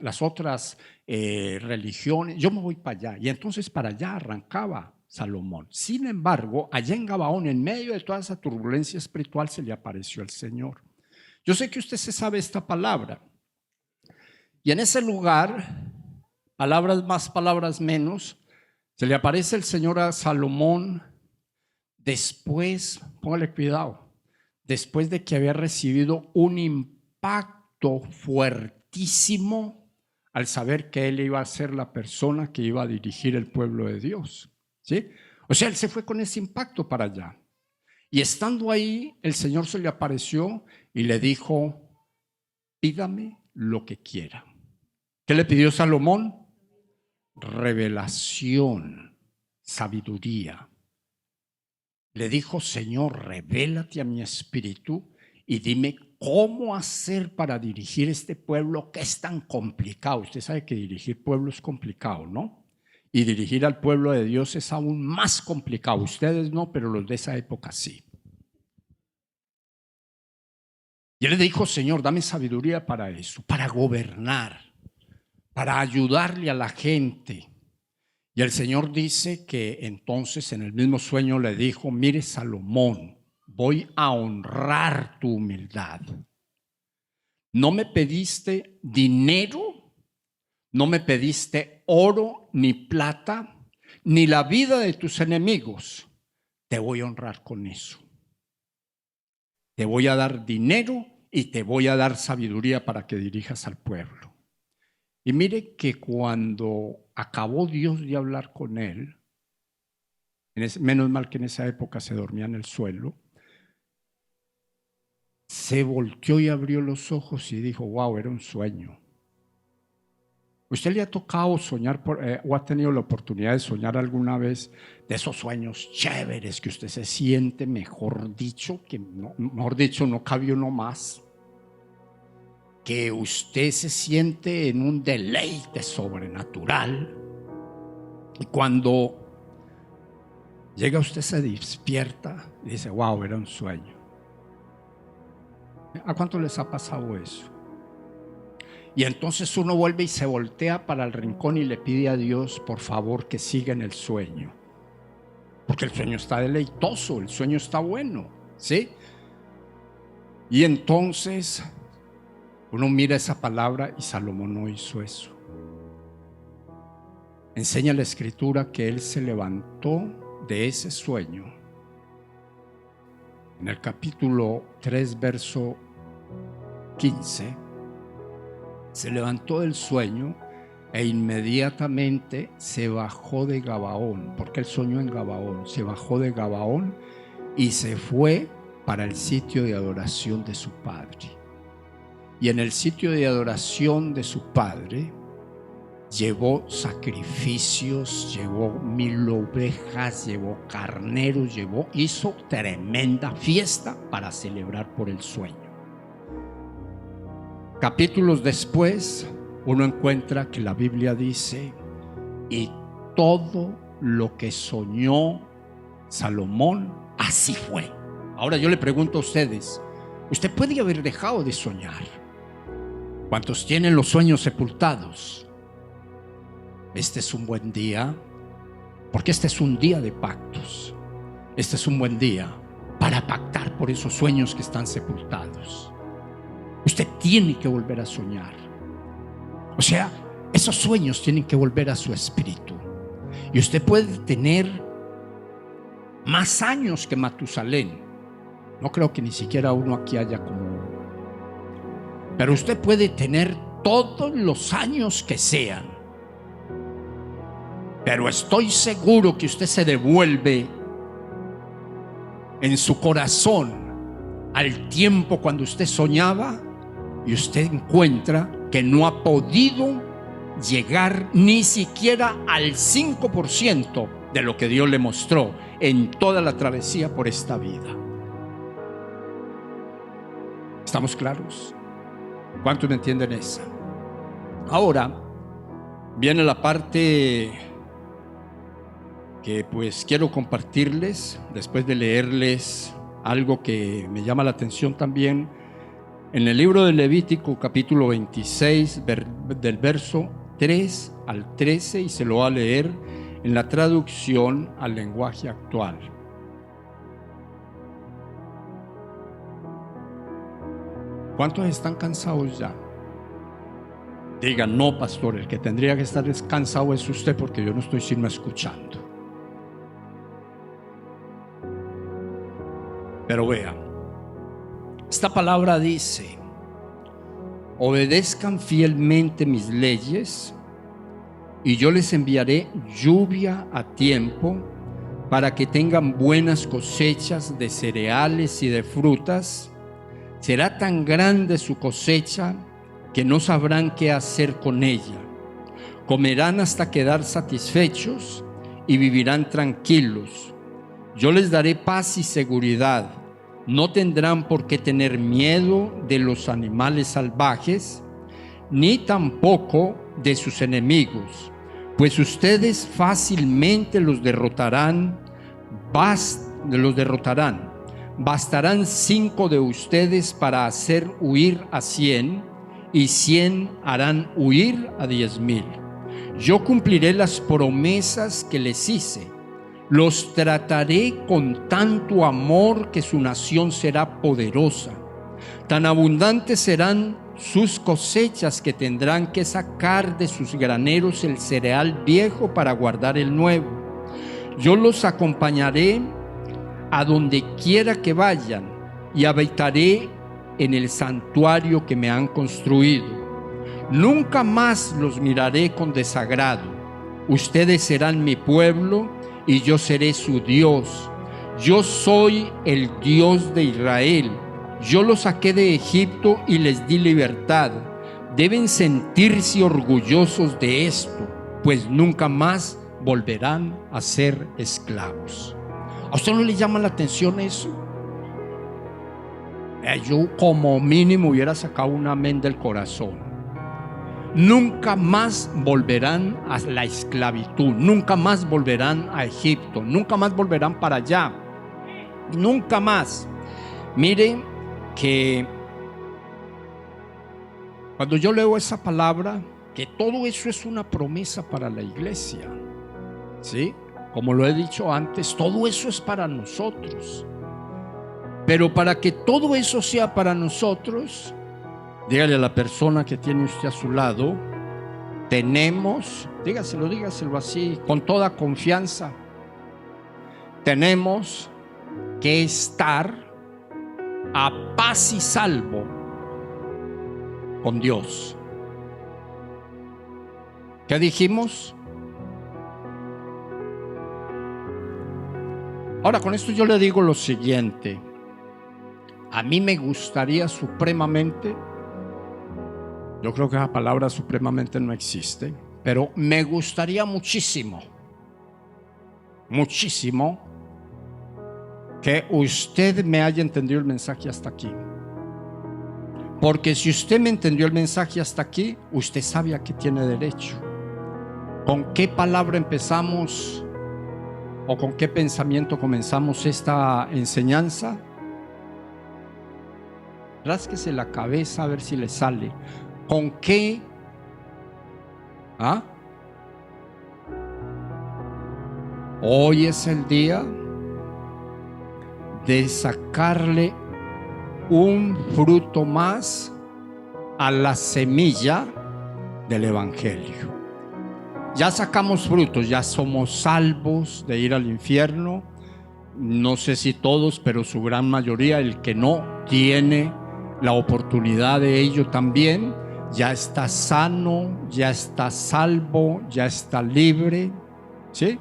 las otras religiones, yo me voy para allá. Y entonces para allá arrancaba Salomón. Sin embargo, allá en Gabaón, en medio de toda esa turbulencia espiritual, se le apareció el Señor. Yo sé que usted se sabe esta palabra. Y en ese lugar, palabras más, palabras menos, se le aparece el Señor a Salomón después, póngale cuidado, después de que había recibido un impacto fuertísimo al saber que él iba a ser la persona que iba a dirigir el pueblo de Dios, ¿sí? O sea, él se fue con ese impacto para allá. Y estando ahí, el Señor se le apareció y le dijo, pídame lo que quiera. ¿Qué le pidió Salomón? Revelación, sabiduría. Le dijo, Señor, revélate a mi espíritu y dime cómo hacer para dirigir este pueblo que es tan complicado. Usted sabe que dirigir pueblo es complicado, ¿no? Y dirigir al pueblo de Dios es aún más complicado. Ustedes no, pero los de esa época sí. Y él le dijo, Señor, dame sabiduría para eso, para gobernar, para ayudarle a la gente. Y el Señor dice que entonces en el mismo sueño le dijo, mire Salomón, voy a honrar tu humildad. No me pediste dinero, no me pediste oro ni plata, ni la vida de tus enemigos. Te voy a honrar con eso. Te voy a dar dinero y te voy a dar sabiduría para que dirijas al pueblo. Y mire que cuando acabó Dios de hablar con él, menos mal que en esa época se dormía en el suelo, se volteó y abrió los ojos y dijo, wow, era un sueño. ¿Usted le ha tocado soñar o ha tenido la oportunidad de soñar alguna vez de esos sueños chéveres que usted se siente, mejor dicho, no cabe uno más? Que usted se siente en un deleite sobrenatural y cuando llega usted se despierta y dice, wow, era un sueño. ¿A cuánto les ha pasado eso? Y entonces uno vuelve y se voltea para el rincón y le pide a Dios, por favor, que siga en el sueño. Porque el sueño está deleitoso, el sueño está bueno, ¿sí? Y entonces uno mira esa palabra y Salomón no hizo eso. Enseña la Escritura que él se levantó de ese sueño. En el capítulo 3, verso 15, se levantó del sueño e inmediatamente se bajó de Gabaón, porque él soñó en Gabaón. Se bajó de Gabaón y se fue para el sitio de adoración de su padre. Y en el sitio de adoración de su padre, llevó sacrificios, llevó 1000 ovejas, llevó carneros, hizo tremenda fiesta para celebrar por el sueño. Capítulos después, uno encuentra que la Biblia dice: y todo lo que soñó Salomón, así fue. Ahora yo le pregunto a ustedes, usted puede haber dejado de soñar. ¿Cuántos tienen los sueños sepultados? Este es un buen día, porque este es un día de pactos. Este es un buen día para pactar por esos sueños que están sepultados. Usted tiene que volver a soñar. O sea, esos sueños tienen que volver a su espíritu. Y usted puede tener más años que Matusalén. No creo que ni siquiera uno aquí haya como... Pero usted puede tener todos los años que sean. Pero estoy seguro que usted se devuelve en su corazón al tiempo cuando usted soñaba y usted encuentra que no ha podido llegar ni siquiera al 5% de lo que Dios le mostró en toda la travesía por esta vida. ¿Estamos claros? ¿Cuántos me entienden esa? Ahora viene la parte que pues quiero compartirles después de leerles algo que me llama la atención también en el libro de Levítico capítulo 26 del verso 3 al 13, y se lo va a leer en la traducción al lenguaje actual. ¿Cuántos están cansados ya? Digan: no, pastor, el que tendría que estar cansado es usted, porque yo no estoy sino escuchando. Pero vean, esta palabra dice: obedezcan fielmente mis leyes y yo les enviaré lluvia a tiempo para que tengan buenas cosechas de cereales y de frutas. Será tan grande su cosecha que no sabrán qué hacer con ella. Comerán hasta quedar satisfechos y vivirán tranquilos. Yo les daré paz y seguridad. No tendrán por qué tener miedo de los animales salvajes, ni tampoco de sus enemigos, pues ustedes fácilmente los derrotarán. Bastarán 5 de ustedes para hacer huir a 100, y 100 harán huir a 10,000. Yo cumpliré las promesas que les hice. Los trataré con tanto amor que su nación será poderosa. Tan abundantes serán sus cosechas que tendrán que sacar de sus graneros el cereal viejo para guardar el nuevo. Yo los acompañaré a donde quiera que vayan y habitaré en el santuario que me han construido. Nunca más los miraré con desagrado. Ustedes serán mi pueblo y yo seré su Dios. Yo soy el Dios de Israel. Yo los saqué de Egipto y les di libertad. Deben sentirse orgullosos de esto, pues nunca más volverán a ser esclavos. ¿A usted no le llama la atención eso? Yo como mínimo hubiera sacado un amén del corazón. Nunca más volverán a la esclavitud, nunca más volverán a Egipto, nunca más volverán para allá, nunca más. Mire que cuando yo leo esa palabra, que todo eso es una promesa para la iglesia, ¿sí? Como lo he dicho antes, todo eso es para nosotros. Pero para que todo eso sea para nosotros, dígale a la persona que tiene usted a su lado, tenemos, dígaselo así, con toda confianza, tenemos que estar a paz y salvo con Dios. ¿Qué dijimos? Ahora, con esto yo le digo lo siguiente. A mí me gustaría supremamente, yo creo que la palabra supremamente no existe, Pero me gustaría muchísimo, muchísimo que usted me haya entendido el mensaje hasta aquí. Porque si usted me entendió el mensaje hasta aquí, usted sabe a qué tiene derecho. ¿Con qué palabra empezamos o con qué pensamiento comenzamos esta enseñanza? Rásquese la cabeza a ver si le sale. ¿Con qué? Hoy es el día de sacarle un fruto más a la semilla del Evangelio. Ya sacamos frutos, ya somos salvos de ir al infierno. No sé si todos, pero su gran mayoría, el que no tiene la oportunidad de ello también, ya está sano, ya está salvo, ya está libre. ¿Sí?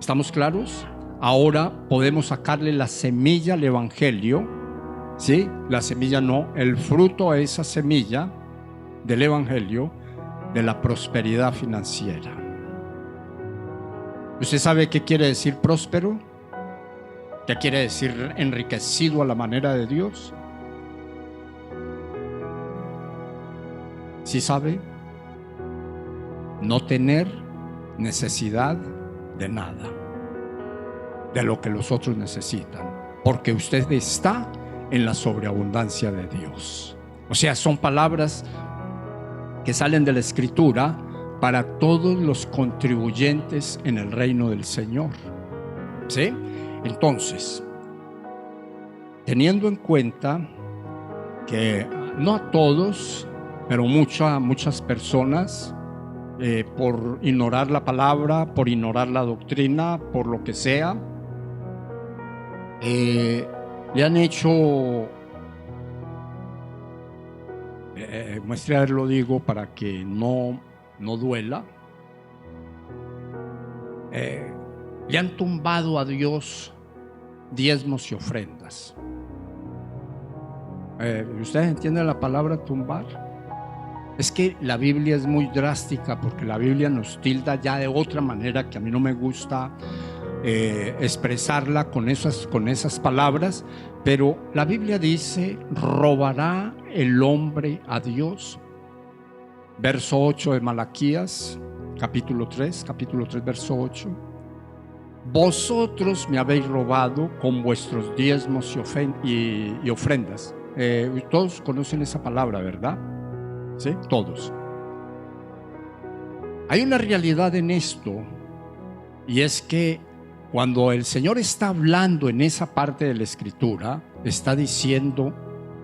¿Estamos claros? Ahora podemos sacarle la semilla al Evangelio. ¿Sí? La semilla no, el fruto a esa semilla del Evangelio, de la prosperidad financiera. ¿Usted sabe qué quiere decir próspero? ¿Qué quiere decir enriquecido a la manera de Dios? ¿Sí sabe? No tener necesidad de nada, de lo que los otros necesitan, porque usted está en la sobreabundancia de Dios. O sea, son palabras que salen de la Escritura para todos los contribuyentes en el reino del Señor. ¿Sí? Entonces, teniendo en cuenta que no a todos, pero muchas personas, por ignorar la palabra, por ignorar la doctrina, por lo que sea, le han hecho, lo digo para que no duela, le han tumbado a Dios diezmos y ofrendas. ¿Ustedes entienden la palabra tumbar? Es que la Biblia es muy drástica, porque la Biblia nos tilda ya de otra manera que a mí no me gusta expresarla con esas palabras, pero la Biblia dice: ¿robará el hombre a Dios? Verso 8 de Malaquías, capítulo 3, verso 8. Vosotros me habéis robado con vuestros diezmos y ofrendas. Todos conocen esa palabra, ¿verdad? ¿Sí? Todos. Hay una realidad en esto, y es que cuando el Señor está hablando en esa parte de la Escritura, está diciendo: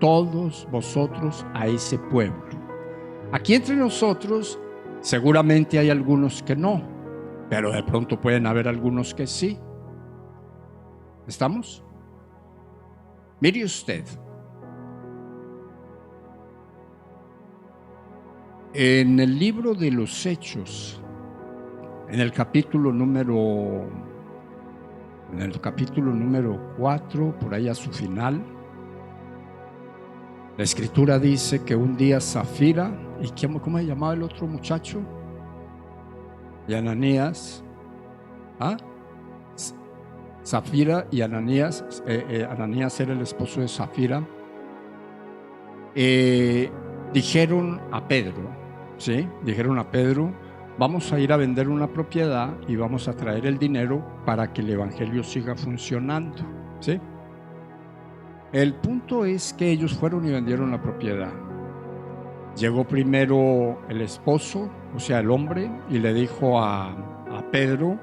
todos vosotros a ese pueblo. Aquí entre nosotros seguramente hay algunos que no, pero de pronto pueden haber algunos que sí. ¿Estamos? Mire usted, en el libro de los Hechos, en el capítulo número 4, por ahí a su final, la Escritura dice que un día Zafira, ¿y cómo se llamaba el otro muchacho? Y Ananías, Zafira y Ananías, Ananías era el esposo de Zafira, dijeron a Pedro, ¿sí? Dijeron a Pedro: vamos a ir a vender una propiedad y vamos a traer el dinero para que el evangelio siga funcionando, ¿sí? El punto es que ellos fueron y vendieron la propiedad. Llegó primero el esposo, o sea, el hombre, y le dijo a Pedro: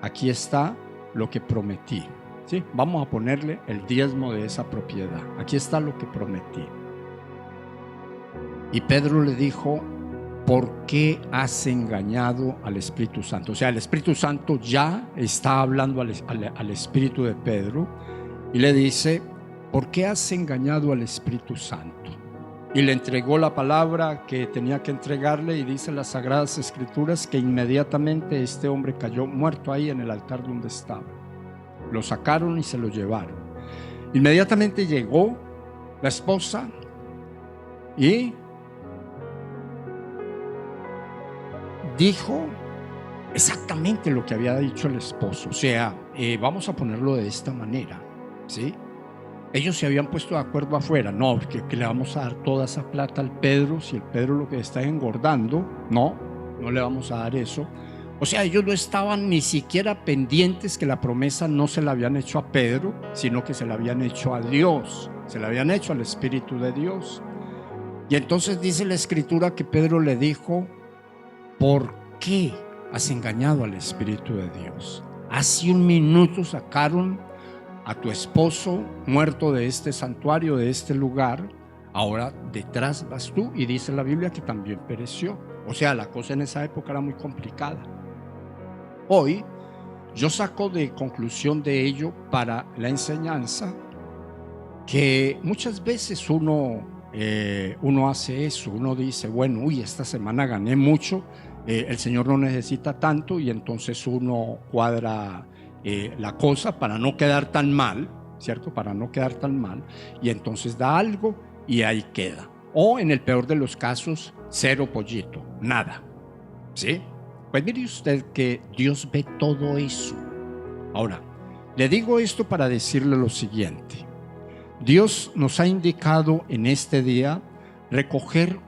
aquí está lo que prometí, ¿sí? Vamos a ponerle el diezmo de esa propiedad. Aquí está lo que prometí. Y Pedro le dijo: ¿por qué has engañado al Espíritu Santo? O sea, el Espíritu Santo ya está hablando al espíritu de Pedro y le dice: ¿por qué has engañado al Espíritu Santo? Y le entregó la palabra que tenía que entregarle, y dice las Sagradas Escrituras que inmediatamente este hombre cayó muerto ahí en el altar donde estaba. Lo sacaron y se lo llevaron. Inmediatamente llegó la esposa y dijo exactamente lo que había dicho el esposo. O sea, vamos a ponerlo de esta manera, ¿sí? Ellos se habían puesto de acuerdo afuera, no, que le vamos a dar toda esa plata al Pedro, si el Pedro lo que está engordando, no le vamos a dar eso. O sea, ellos no estaban ni siquiera pendientes que la promesa no se la habían hecho a Pedro, sino que se la habían hecho a Dios, se la habían hecho al Espíritu de Dios. Y entonces dice la Escritura que Pedro le dijo: ¿por qué has engañado al Espíritu de Dios? Hace un minuto sacaron a tu esposo muerto de este santuario, de este lugar, ahora detrás vas tú, y dice la Biblia que también pereció. O sea, la cosa en esa época era muy complicada. Hoy yo saco de conclusión de ello para la enseñanza que muchas veces uno hace eso, uno dice, bueno, esta semana gané mucho, el Señor no necesita tanto, y entonces uno cuadra la cosa para no quedar tan mal, ¿cierto? Para no quedar tan mal, y entonces da algo y ahí queda. O en el peor de los casos, cero pollito, nada, ¿sí? Pues mire usted que Dios ve todo eso. Ahora, le digo esto para decirle lo siguiente. Dios nos ha indicado en este día recoger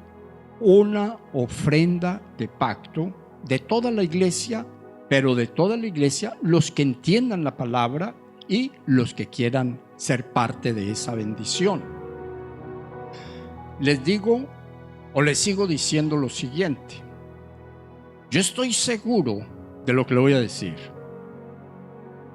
una ofrenda de pacto de toda la iglesia, pero de toda la iglesia, los que entiendan la palabra y los que quieran ser parte de esa bendición. Les digo o les sigo diciendo lo siguiente. Yo estoy seguro de lo que le voy a decir.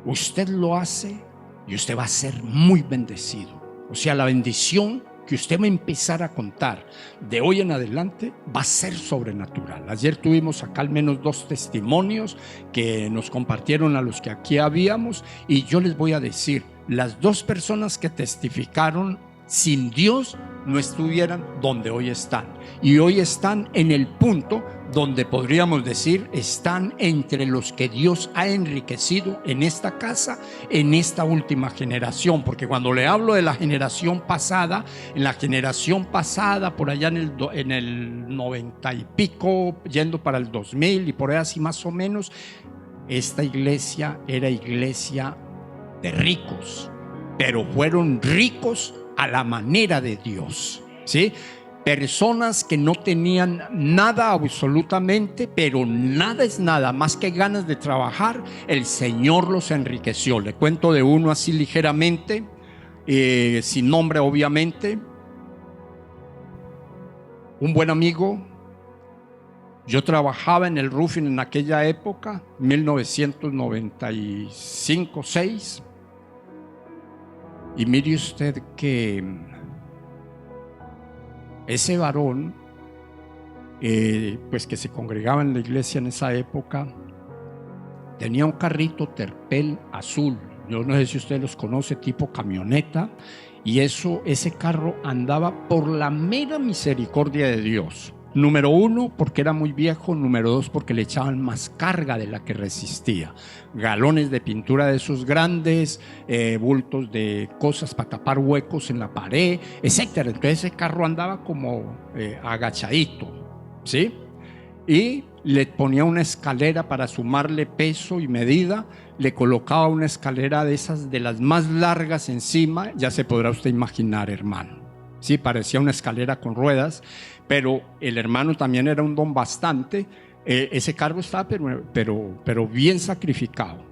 Usted lo hace y usted va a ser muy bendecido. O sea, la bendición que usted va a empezar a contar de hoy en adelante va a ser sobrenatural. Ayer tuvimos acá al menos 2 testimonios que nos compartieron a los que aquí habíamos, y yo les voy a decir, las 2 personas que testificaron, sin Dios no estuvieran donde hoy están, y hoy están en el punto donde podríamos decir están entre los que Dios ha enriquecido en esta casa, en esta última generación. Porque cuando le hablo de la generación pasada, en la generación pasada, por allá en el 90 y pico, yendo para el 2000 y por ahí así más o menos, esta iglesia era iglesia de ricos, pero fueron ricos a la manera de Dios, ¿sí? Personas que no tenían nada absolutamente, pero nada es nada más que ganas de trabajar, el Señor los enriqueció. Le cuento de uno así ligeramente, sin nombre obviamente. Un buen amigo. Yo trabajaba en el roofing en aquella época, 1995-6, y mire usted que ese varón, pues que se congregaba en la iglesia en esa época, tenía un carrito Terpel azul. Yo no sé si usted los conoce, tipo camioneta, y ese carro andaba por la mera misericordia de Dios. Número 1, porque era muy viejo. Número 2, porque le echaban más carga de la que resistía. Galones de pintura de esos grandes, bultos de cosas para tapar huecos en la pared, etcétera. Entonces ese carro andaba como agachadito, ¿sí? Y le ponía una escalera para sumarle peso y medida. Le colocaba una escalera de esas, de las más largas encima. Ya se podrá usted imaginar, hermano. Sí, parecía una escalera con ruedas, pero el hermano también era un don bastante. Ese cargo estaba pero bien sacrificado.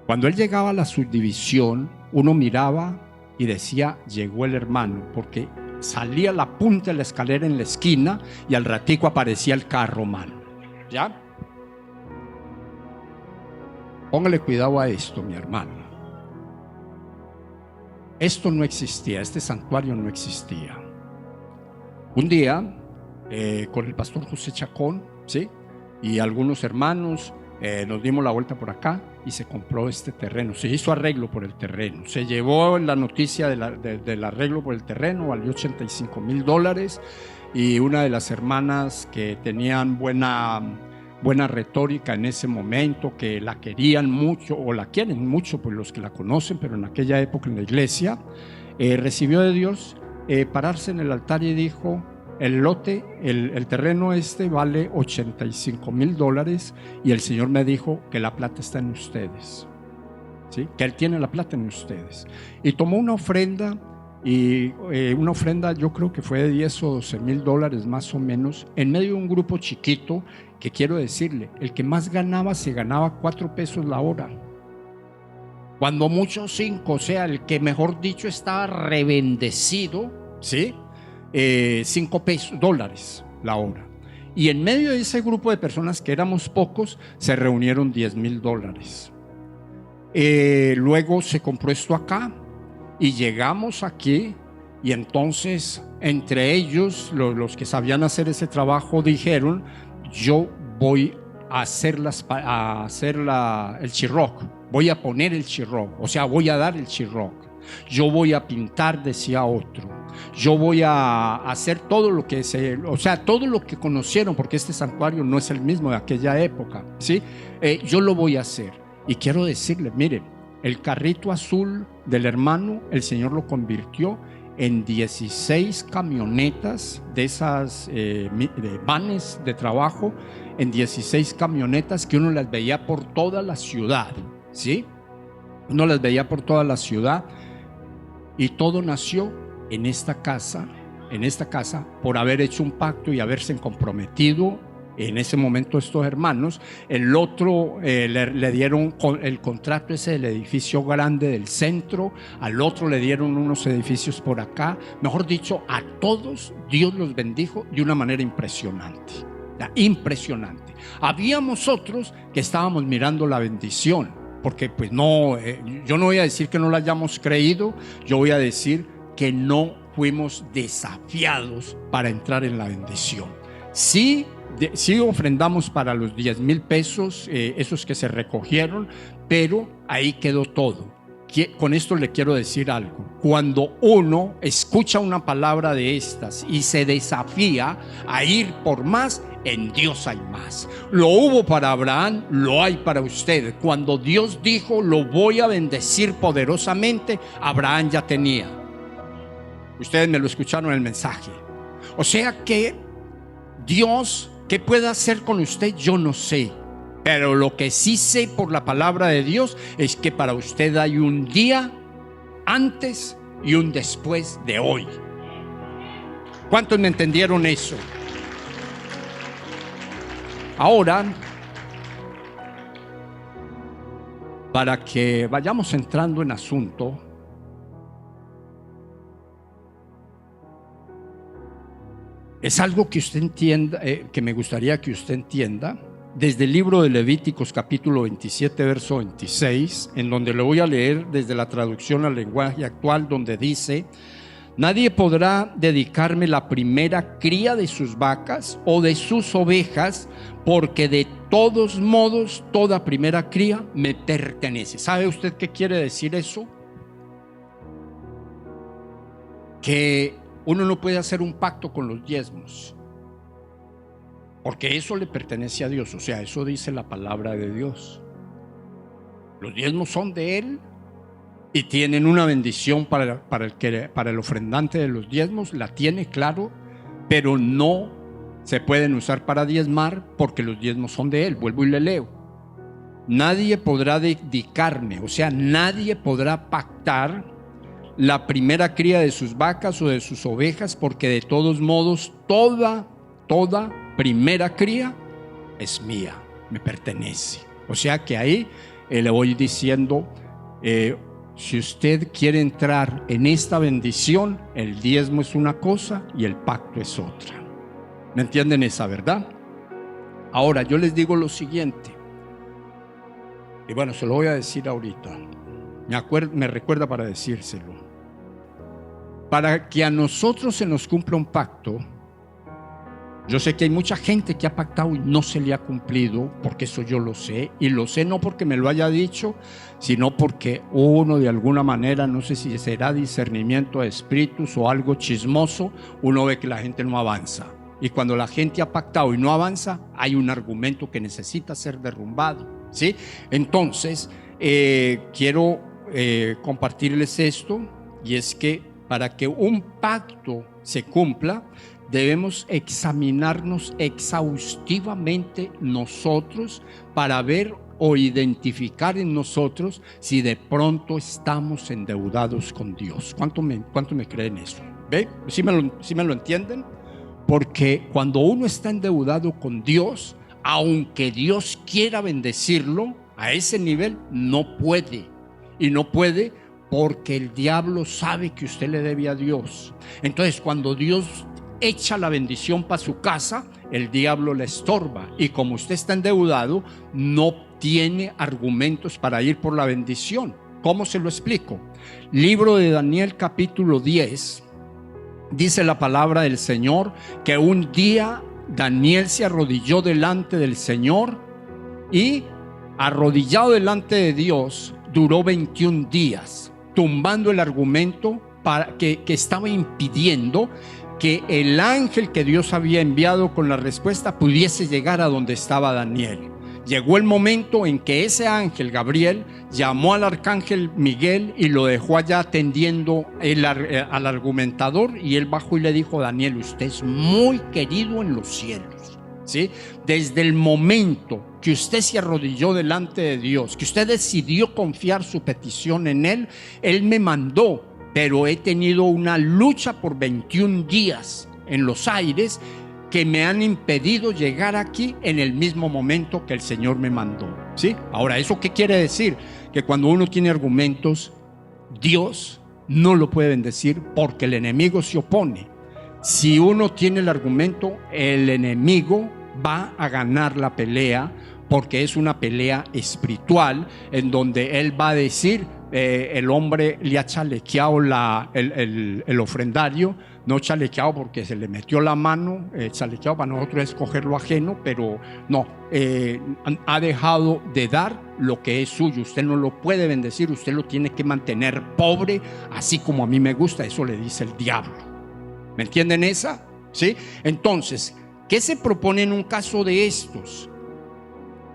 Cuando él llegaba a la subdivisión, uno miraba y decía, llegó el hermano, porque salía la punta de la escalera en la esquina y al ratico aparecía el carro, mano. ¿Ya? Póngale cuidado a esto, mi hermano. Esto no existía, este santuario no existía. Un día, con el pastor José Chacón, ¿sí?, y algunos hermanos, nos dimos la vuelta por acá y se compró este terreno. Se hizo arreglo por el terreno. Se llevó la noticia del arreglo por el terreno, valió $85,000. Y una de las hermanas que tenían buena retórica en ese momento, que la querían mucho o la quieren mucho, pues los que la conocen, pero en aquella época en la iglesia, recibió de Dios pararse en el altar y dijo, el lote, el terreno vale $85,000 y el Señor me dijo que la plata está en ustedes, ¿sí? Que Él tiene la plata en ustedes. Y tomó una ofrenda, y una ofrenda yo creo que fue de $10 o $12,000 más o menos, en medio de un grupo chiquito, que quiero decirle, el que más ganaba se ganaba 4 pesos la hora, cuando mucho 5, o sea, el que mejor dicho estaba rebendecido, ¿sí? $5 la hora. Y en medio de ese grupo de personas, que éramos pocos, se reunieron $10,000. Luego se compró esto acá y llegamos aquí, y entonces entre ellos los que sabían hacer ese trabajo dijeron: yo voy a hacer el chirroc, voy a poner el chirroc, o sea, voy a dar el chirroc, yo voy a pintar, decía otro, yo voy a hacer todo lo que todo lo que conocieron, porque este santuario no es el mismo de aquella época, ¿sí? Yo lo voy a hacer. Y quiero decirle, miren, el carrito azul del hermano, el Señor lo convirtió en 16 camionetas de esas de vanes de trabajo, en 16 camionetas que uno las veía por toda la ciudad, ¿sí? Uno las veía por toda la ciudad, y todo nació en esta casa, por haber hecho un pacto y haberse comprometido. En ese momento estos hermanos, el otro le dieron el contrato ese del edificio grande del centro, al otro le dieron unos edificios por acá. Mejor dicho, a todos Dios los bendijo de una manera impresionante, impresionante. Habíamos otros que estábamos mirando la bendición, porque pues no, yo no voy a decir que no la hayamos creído, yo voy a decir que no fuimos desafiados para entrar en la bendición. Sí ofrendamos para los 10,000 pesos, esos que se recogieron, pero ahí quedó todo. Con esto le quiero decir algo: cuando uno escucha una palabra de estas y se desafía a ir por más, en Dios hay más. Lo hubo para Abraham, lo hay para usted. Cuando Dios dijo: lo voy a bendecir poderosamente, Abraham ya tenía. Ustedes me lo escucharon en el mensaje. O sea que Dios, ¿qué puede hacer con usted? Yo no sé, pero lo que sí sé por la palabra de Dios es que para usted hay un día antes y un después de hoy. ¿Cuántos me entendieron eso? Ahora, para que vayamos entrando en asunto, es algo que usted entienda, que me gustaría que usted entienda, desde el libro de Levíticos capítulo 27 verso 26, en donde lo voy a leer desde la traducción al lenguaje actual, donde dice: nadie podrá dedicarme la primera cría de sus vacas o de sus ovejas, porque de todos modos toda primera cría me pertenece. ¿Sabe usted qué quiere decir eso? Que uno no puede hacer un pacto con los diezmos, porque eso le pertenece a Dios. O sea, eso dice la palabra de Dios. Los diezmos son de Él y tienen una bendición para el ofrendante de los diezmos, la tiene, claro, pero no se pueden usar para diezmar, porque los diezmos son de Él. Vuelvo y le leo: nadie podrá dedicarme, o sea, nadie podrá pactar la primera cría de sus vacas o de sus ovejas, porque de todos modos toda primera cría es mía, me pertenece. O sea que ahí le voy diciendo, si usted quiere entrar en esta bendición, el diezmo es una cosa y el pacto es otra. ¿Me entienden esa verdad? Ahora yo les digo lo siguiente, y bueno, se lo voy a decir ahorita, me recuerda para decírselo. Para que a nosotros se nos cumpla un pacto, yo sé que hay mucha gente que ha pactado y no se le ha cumplido, porque eso yo lo sé, y lo sé no porque me lo haya dicho, sino porque uno de alguna manera, no sé si será discernimiento de espíritus o algo chismoso, uno ve que la gente no avanza, y cuando la gente ha pactado y no avanza, hay un argumento que necesita ser derrumbado, ¿sí? Entonces quiero compartirles esto, y es que para que un pacto se cumpla, debemos examinarnos exhaustivamente nosotros para ver o identificar en nosotros si de pronto estamos endeudados con Dios. ¿Cuánto me creen eso? ¿Ve? ¿Sí me lo entienden? Porque cuando uno está endeudado con Dios, aunque Dios quiera bendecirlo, a ese nivel no puede. Y no puede porque el diablo sabe que usted le debe a Dios. Entonces, cuando Dios echa la bendición para su casa, el diablo le estorba. Y como usted está endeudado, no tiene argumentos para ir por la bendición. ¿Cómo se lo explico? Libro de Daniel, capítulo 10. Dice la palabra del Señor que un día Daniel se arrodilló delante del Señor y, arrodillado delante de Dios, duró 21 días, tumbando el argumento que estaba impidiendo que el ángel que Dios había enviado con la respuesta pudiese llegar a donde estaba Daniel. Llegó el momento en que ese ángel, Gabriel, llamó al arcángel Miguel y lo dejó allá atendiendo al argumentador, y él bajó y le dijo: Daniel, usted es muy querido en los cielos, ¿sí? Desde el momento que usted se arrodilló delante de Dios, que usted decidió confiar su petición en Él, Él me mandó, pero he tenido una lucha por 21 días en los aires que me han impedido llegar aquí en el mismo momento que el Señor me mandó, ¿sí? Ahora, ¿eso qué quiere decir? Que cuando uno tiene argumentos, Dios no lo puede bendecir porque el enemigo se opone. Si uno tiene el argumento, el enemigo va a ganar la pelea, porque es una pelea espiritual en donde él va a decir: el hombre le ha chalequeado el ofrendario, no chalequeado porque se le metió la mano, chalequeado para nosotros es coger lo ajeno, pero no, ha dejado de dar lo que es suyo. Usted no lo puede bendecir, usted lo tiene que mantener pobre, así como a mí me gusta. Eso le dice el diablo. ¿Me entienden esa? ¿Sí? Entonces, ¿qué se propone en un caso de estos?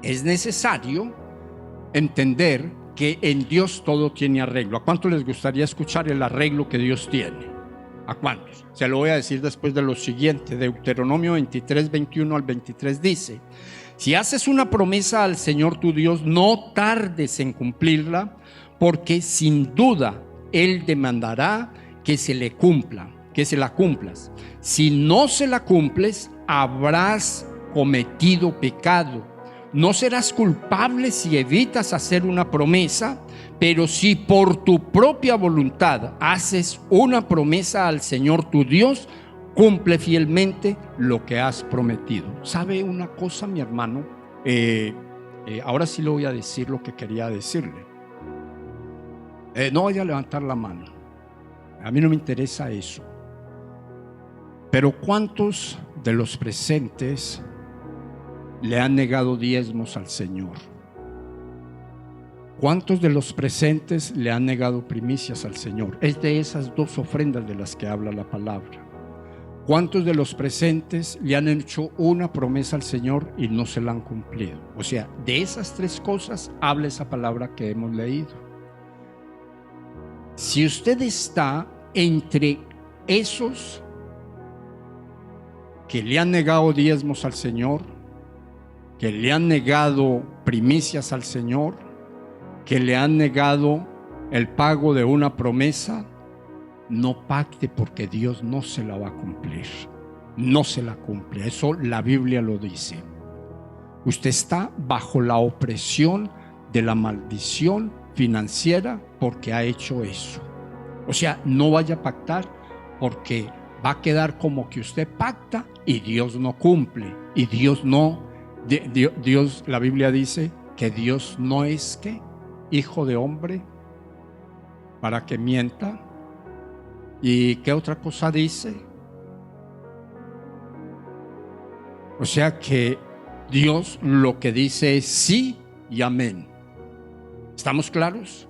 Es necesario entender que en Dios todo tiene arreglo. ¿A cuántos les gustaría escuchar el arreglo que Dios tiene? ¿A cuántos? Se lo voy a decir después de lo siguiente. Deuteronomio 23, 21 al 23 dice: si haces una promesa al Señor tu Dios, no tardes en cumplirla, porque sin duda Él demandará que se la cumplas. Si no se la cumples, habrás cometido pecado. No serás culpable si evitas hacer una promesa, pero si por tu propia voluntad haces una promesa al Señor tu Dios, cumple fielmente lo que has prometido. ¿Sabe una cosa, mi hermano? Ahora sí le voy a decir lo que quería decirle. No vaya a levantar la mano. A mí no me interesa eso. Pero ¿cuántos de los presentes le han negado diezmos al Señor? ¿Cuántos de los presentes le han negado primicias al Señor? Es de esas dos ofrendas de las que habla la palabra. ¿Cuántos de los presentes le han hecho una promesa al Señor y no se la han cumplido? O sea, de esas tres cosas habla esa palabra que hemos leído. Si usted está entre esos que le han negado diezmos al Señor, que le han negado primicias al Señor, que le han negado el pago de una promesa, no pacte, porque Dios no se la va a cumplir. No se la cumple. Eso la Biblia lo dice. Usted está bajo la opresión de la maldición financiera porque ha hecho eso. O sea, no vaya a pactar, porque va a quedar como que usted pacta y Dios no cumple. Y Dios no, Dios, la Biblia dice que Dios no es ¿qué? Hijo de hombre para que mienta. ¿Y qué otra cosa dice? O sea que Dios lo que dice es sí y amén. ¿Estamos claros?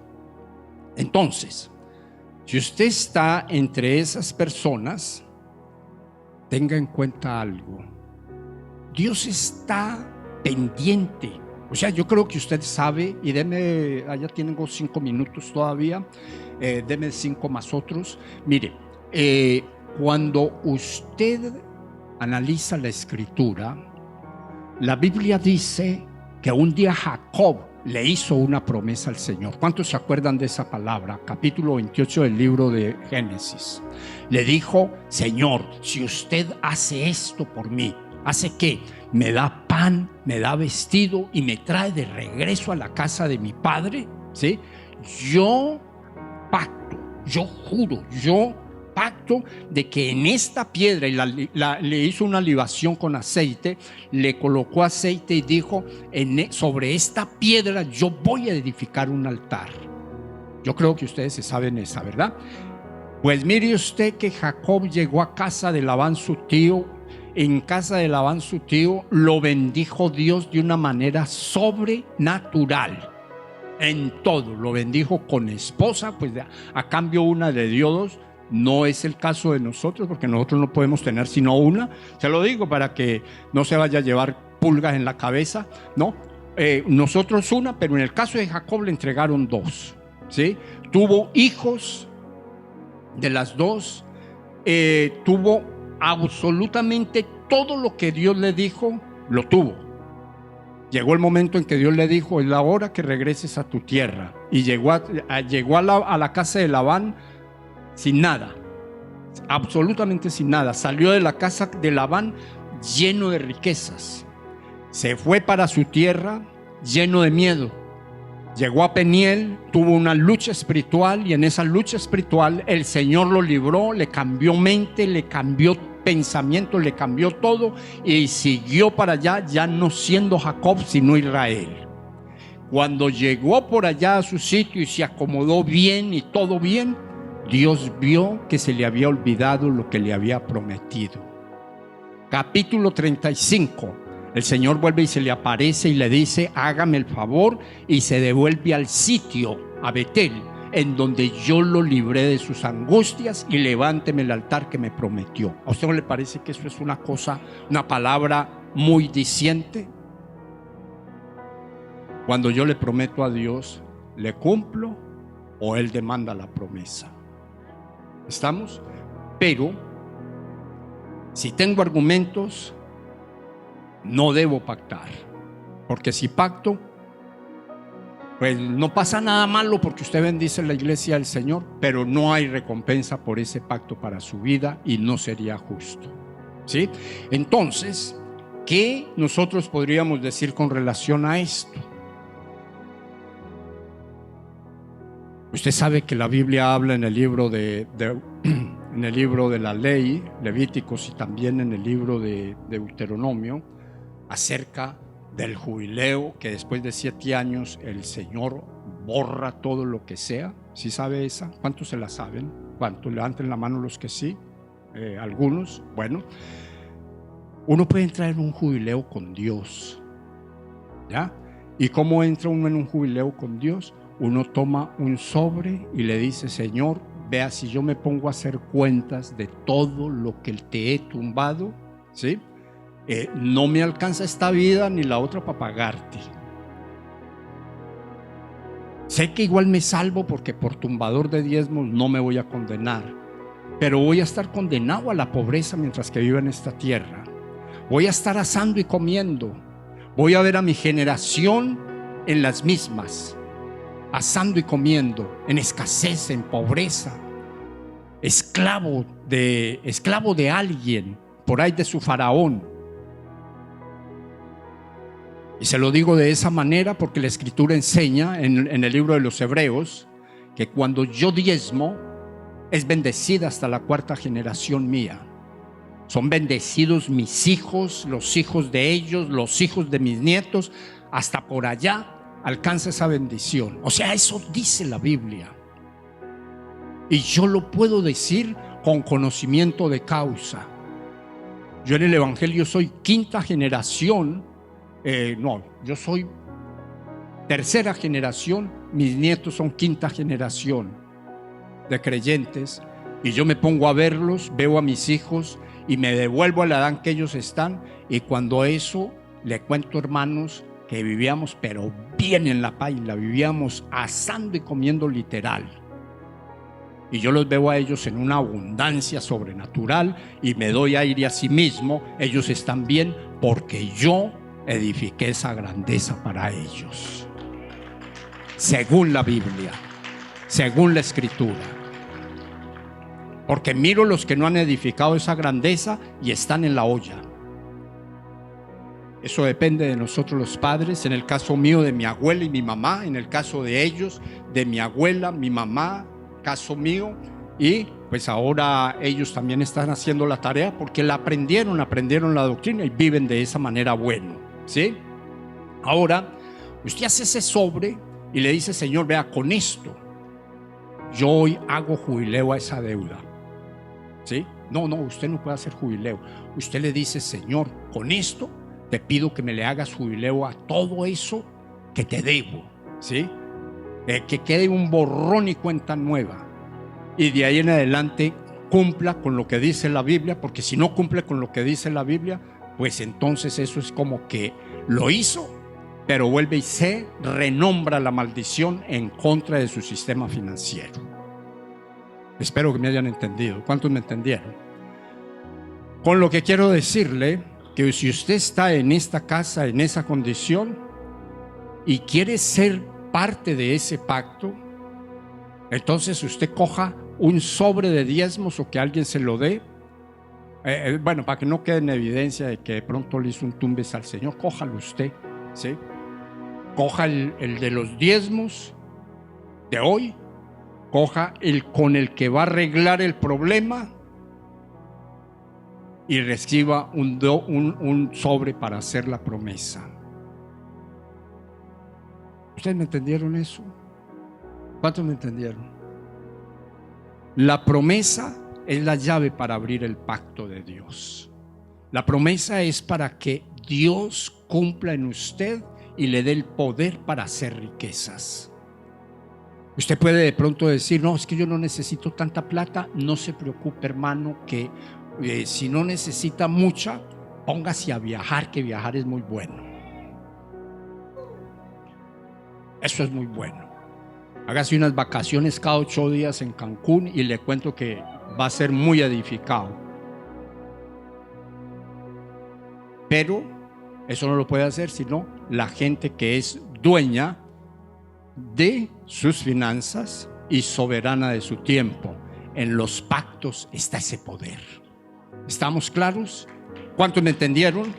Entonces, si usted está entre esas personas, tenga en cuenta algo. Dios está pendiente. O sea, yo creo que usted sabe, y deme, allá tengo 5 minutos todavía, deme 5 más otros. Mire, cuando usted analiza la escritura, la Biblia dice que un día Jacob le hizo una promesa al Señor. ¿Cuántos se acuerdan de esa palabra? Capítulo 28 del libro de Génesis. Le dijo: Señor, si usted hace esto por mí, ¿hace qué? Me da pan, me da vestido y me trae de regreso a la casa de mi padre, ¿sí? Yo pacto, yo juro, yo pacto de que en esta piedra, y le hizo una libación con aceite, le colocó aceite y dijo: sobre esta piedra yo voy a edificar un altar. Yo creo que ustedes se saben esa, ¿verdad? Pues mire usted que Jacob llegó a casa de Labán su tío. En casa de Labán su tío lo bendijo Dios de una manera sobrenatural. En todo, lo bendijo con esposa, pues a cambio una le dio dos. No es el caso de nosotros, porque nosotros no podemos tener sino una. Se lo digo para que no se vaya a llevar pulgas en la cabeza, ¿no? Nosotros una, pero en el caso de Jacob le entregaron dos, ¿sí? Tuvo hijos de las dos, tuvo absolutamente todo lo que Dios le dijo, lo tuvo. Llegó el momento en que Dios le dijo: es la hora que regreses a tu tierra. Y llegó a la casa de Labán sin nada, absolutamente sin nada. Salió de la casa de Labán lleno de riquezas. Se fue para su tierra lleno de miedo. Llegó a Peniel, tuvo una lucha espiritual, y en esa lucha espiritual el Señor lo libró, le cambió mente, le cambió pensamiento, le cambió todo, y siguió para allá, ya no siendo Jacob sino Israel. Cuando llegó por allá a su sitio y se acomodó bien y todo bien, Dios vio que se le había olvidado lo que le había prometido. Capítulo 35. El Señor vuelve y se le aparece y le dice: hágame el favor, y se devuelve al sitio, a Betel, en donde yo lo libré de sus angustias, y levánteme el altar que me prometió. ¿A usted no le parece que eso es una cosa, una palabra muy diciente? Cuando yo le prometo a Dios, ¿le cumplo o Él demanda la promesa? ¿Estamos? Pero si tengo argumentos, no debo pactar, porque si pacto, pues no pasa nada malo, porque usted bendice la iglesia del Señor, pero no hay recompensa por ese pacto para su vida, y no sería justo, ¿sí? Entonces, ¿qué nosotros podríamos decir con relación a esto? Usted sabe que la Biblia habla en el libro en el libro de la ley, Levíticos, y también en el libro de Deuteronomio, acerca del jubileo, que después de 7 años el Señor borra todo lo que sea. ¿Sí sabe esa? ¿Cuántos se la saben? ¿Cuántos? Levanten la mano los que sí. Algunos. Bueno, uno puede entrar en un jubileo con Dios, ¿ya? ¿Y cómo entra uno en un jubileo con Dios? Uno toma un sobre y le dice: Señor, vea, si yo me pongo a hacer cuentas de todo lo que te he tumbado, ¿sí? No me alcanza esta vida ni la otra para pagarte. Sé que igual me salvo, porque por tumbador de diezmos no me voy a condenar, pero voy a estar condenado a la pobreza mientras que viva en esta tierra. Voy a estar asando y comiendo. Voy a ver a mi generación en las mismas, asando y comiendo, en escasez, en pobreza, esclavo de alguien, por ahí de su faraón. Y se lo digo de esa manera porque la Escritura enseña en el libro de los Hebreos que cuando yo diezmo, es bendecida hasta la 4ª generación mía. Son bendecidos mis hijos, los hijos de ellos, los hijos de mis nietos, hasta por allá alcanza esa bendición. O sea, eso dice la Biblia, y yo lo puedo decir con conocimiento de causa. Yo en el Evangelio soy 5ª generación, yo soy 3ª generación, mis nietos son 5ª generación de creyentes, y yo me pongo a verlos, veo a mis hijos y me devuelvo a la edad que ellos están. Y cuando eso, le cuento, hermanos, que vivíamos pero bien en la paila, vivíamos asando y comiendo literal. y yo los veo a ellos en una abundancia sobrenatural y me doy aire a sí mismo, ellos están bien porque yo edifiqué esa grandeza para ellos. Según la Biblia, según la Escritura. Porque miro los que no han edificado esa grandeza y están en la olla. Eso depende de nosotros los padres. En el caso mío, de mi abuela y mi mamá. En el caso de ellos, de mi abuela, mi mamá, caso mío. Y pues ahora ellos también están haciendo la tarea porque la aprendieron la doctrina y viven de esa manera bueno, ¿sí? Ahora, usted hace ese sobre y le dice: Señor, vea, con esto yo hoy hago jubileo a esa deuda, ¿sí? No, usted no puede hacer jubileo. Usted le dice: Señor, con esto te pido que me le hagas jubileo a todo eso que te debo, ¿sí? Que quede un borrón y cuenta nueva. Y de ahí en adelante cumpla con lo que dice la Biblia, porque si no cumple con lo que dice la Biblia, pues entonces eso es como que lo hizo, pero vuelve y se renombra la maldición en contra de su sistema financiero. Espero que me hayan entendido. ¿Cuántos me entendieron? Con lo que quiero decirle que si usted está en esta casa, en esa condición, y quiere ser parte de ese pacto, entonces usted coja un sobre de diezmos o que alguien se lo dé. Bueno, para que no quede en evidencia de que de pronto le hizo un tumbes al Señor, cójalo usted, ¿sí? Coja el de los diezmos de hoy, coja el con el que va a arreglar el problema y reciba un sobre para hacer la promesa. ¿Ustedes me entendieron eso? ¿Cuántos me entendieron? La promesa es la llave para abrir el pacto de Dios. La promesa es para que Dios cumpla en usted y le dé el poder para hacer riquezas. Usted puede de pronto decir: no, es que yo no necesito tanta plata. No se preocupe, hermano, que si no necesita mucha, póngase a viajar, que viajar es muy bueno. Eso es muy bueno. Hágase unas vacaciones cada 8 días en Cancún y le cuento que va a ser muy edificado. Pero eso no lo puede hacer sino la gente que es dueña de sus finanzas y soberana de su tiempo. En los pactos está ese poder. ¿Estamos claros? ¿Cuántos me entendieron?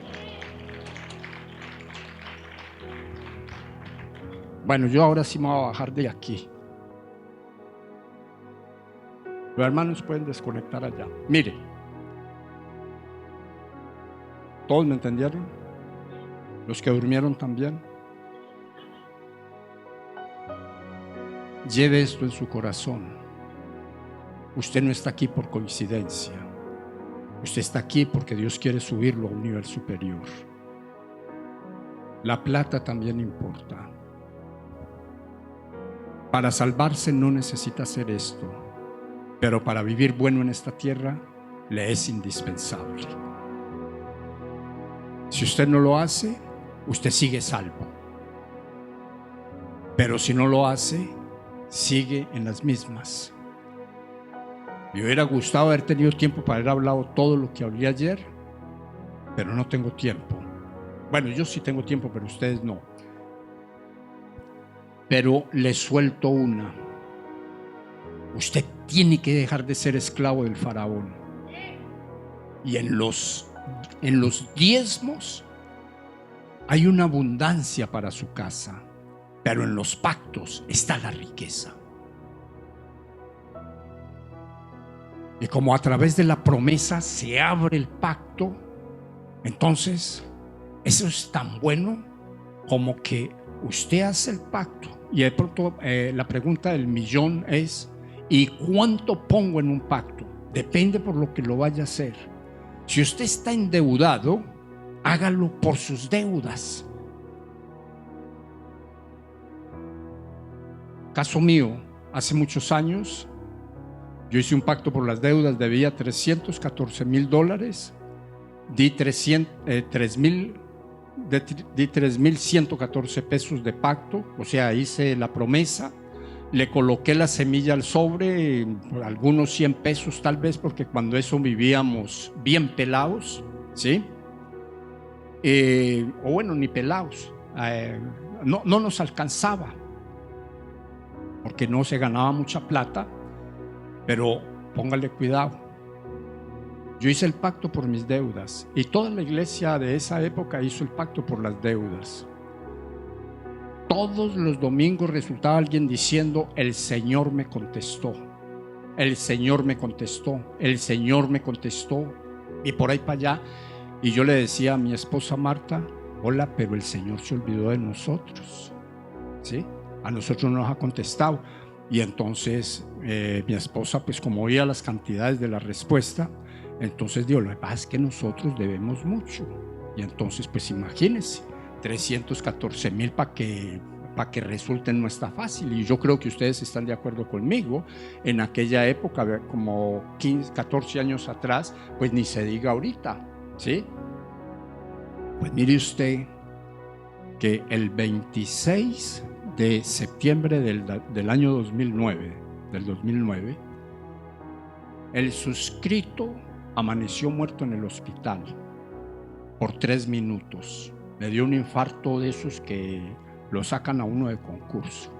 Bueno, yo ahora sí me voy a bajar de aquí. Los hermanos pueden desconectar allá. Mire, ¿todos me entendieron? ¿Los que durmieron también? Lleve esto en su corazón. Usted no está aquí por coincidencia. Usted está aquí porque Dios quiere subirlo a un nivel superior. La plata también importa. Para salvarse no necesita hacer esto, pero para vivir bueno en esta tierra le es indispensable. Si usted no lo hace, usted sigue salvo. Pero si no lo hace, sigue en las mismas. Me hubiera gustado haber tenido tiempo para haber hablado todo lo que hablé ayer, pero no tengo tiempo. Bueno, yo sí tengo tiempo, pero ustedes no. Pero les suelto una. Usted tiene que dejar de ser esclavo del faraón. Y en los diezmos hay una abundancia para su casa, pero en los pactos está la riqueza. Y como a través de la promesa se abre el pacto, entonces eso es tan bueno como que usted hace el pacto. Y de pronto la pregunta del millón es: ¿y cuánto pongo en un pacto? Depende por lo que lo vaya a hacer. Si usted está endeudado, hágalo por sus deudas. Caso mío, hace muchos años yo hice un pacto por las deudas, debía $314,000, di 3,114 pesos de pacto, o sea, hice la promesa, le coloqué la semilla al sobre, por algunos 100 pesos tal vez, porque cuando eso vivíamos bien pelados, ¿sí? O bueno, ni pelados, no nos alcanzaba, porque no se ganaba mucha plata, pero póngale cuidado. Yo hice el pacto por mis deudas y toda la iglesia de esa época hizo el pacto por las deudas. Todos los domingos resultaba alguien diciendo: el Señor me contestó, el Señor me contestó, el Señor me contestó, y por ahí para allá. Y yo le decía a mi esposa Marta: hola, pero el Señor se olvidó de nosotros, ¿sí? A nosotros nos ha contestado. Y entonces mi esposa, pues como oía las cantidades de la respuesta, entonces digo: lo que pasa es que nosotros debemos mucho. Y entonces, pues imagínense, 314,000 para que resulte no está fácil. Y yo creo que ustedes están de acuerdo conmigo. En aquella época, como 15, 14 años atrás, pues ni se diga ahorita, ¿sí? Pues mire usted que el 26 de septiembre del año 2009, el suscrito amaneció muerto en el hospital por 3 minutos. Le dio un infarto de esos que lo sacan a uno de concurso.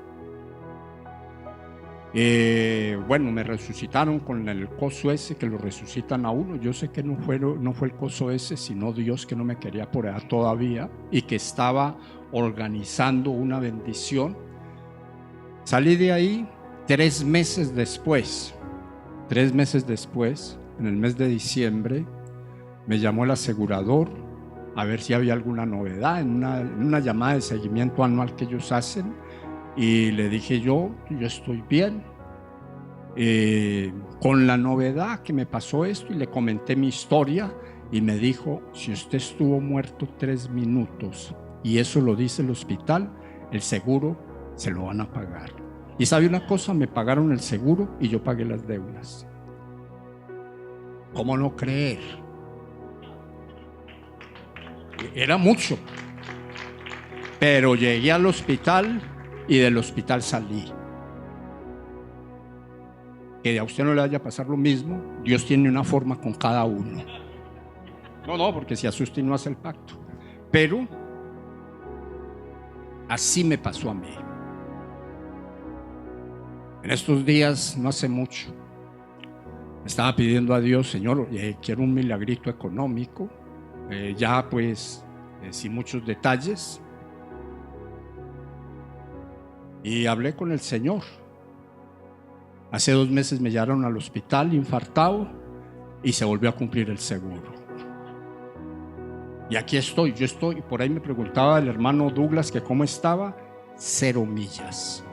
Bueno, me resucitaron con el coso ese que lo resucitan a uno. Yo sé que no fue el coso ese, sino Dios, que no me quería por allá todavía y que estaba organizando una bendición. Salí de ahí 3 meses después, en el mes de diciembre, me llamó el asegurador a ver si había alguna novedad en una llamada de seguimiento anual que ellos hacen, y le dije yo estoy bien, con la novedad que me pasó esto, y le comenté mi historia, y me dijo: si usted estuvo muerto 3 minutos y eso lo dice el hospital, el seguro se lo van a pagar. Y sabe una cosa, me pagaron el seguro y yo pagué las deudas. ¿Cómo no creer? Era mucho, pero llegué al hospital y del hospital salí. Que a usted no le vaya a pasar lo mismo. Dios tiene una forma con cada uno. No, porque se asusta y no hace el pacto. Pero así me pasó a mí. En estos días, no hace mucho, estaba pidiendo a Dios: Señor, quiero un milagrito económico, ya pues sin muchos detalles. Y hablé con el Señor. Hace 2 meses me llevaron al hospital infartado y se volvió a cumplir el seguro. Y aquí estoy, por ahí me preguntaba el hermano Douglas que cómo estaba. 0 millas.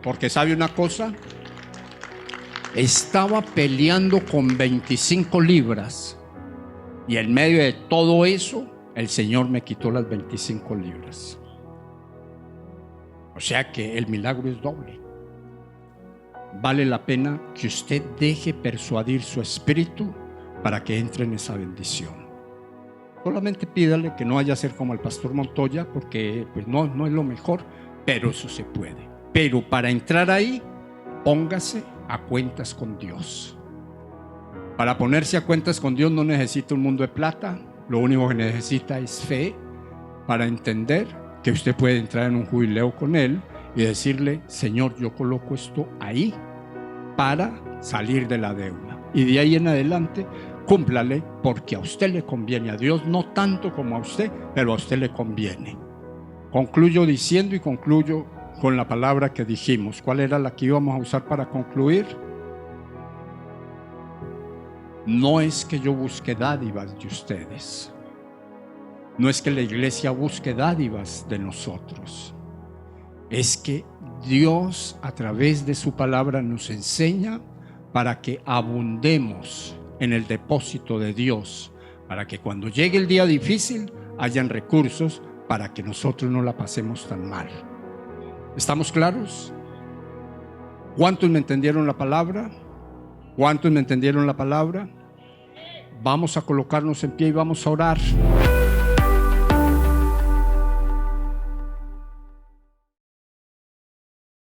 Porque sabe una cosa, estaba peleando con 25 libras y en medio de todo eso el Señor me quitó las 25 libras. O sea que el milagro es doble. Vale la pena que usted deje persuadir su espíritu para que entre en esa bendición. Solamente pídale que no vaya a ser como el pastor Montoya, porque pues no es lo mejor, pero eso se puede. Pero para entrar ahí, póngase a cuentas con Dios. Para ponerse a cuentas con Dios no necesita un mundo de plata. Lo único que necesita es fe para entender que usted puede entrar en un jubileo con Él y decirle: Señor, yo coloco esto ahí para salir de la deuda. Y de ahí en adelante, cúmplale, porque a usted le conviene. A Dios no tanto como a usted, pero a usted le conviene. Concluyo diciendo, y concluyo con la palabra que dijimos. ¿Cuál era la que íbamos a usar para concluir? No es que yo busque dádivas de ustedes. No es que la iglesia busque dádivas de nosotros. Es que Dios, a través de su palabra, nos enseña para que abundemos en el depósito de Dios, para que cuando llegue el día difícil hayan recursos para que nosotros no la pasemos tan mal. ¿Estamos claros? ¿Cuántos me entendieron la palabra? ¿Cuántos me entendieron la palabra? Vamos a colocarnos en pie y vamos a orar.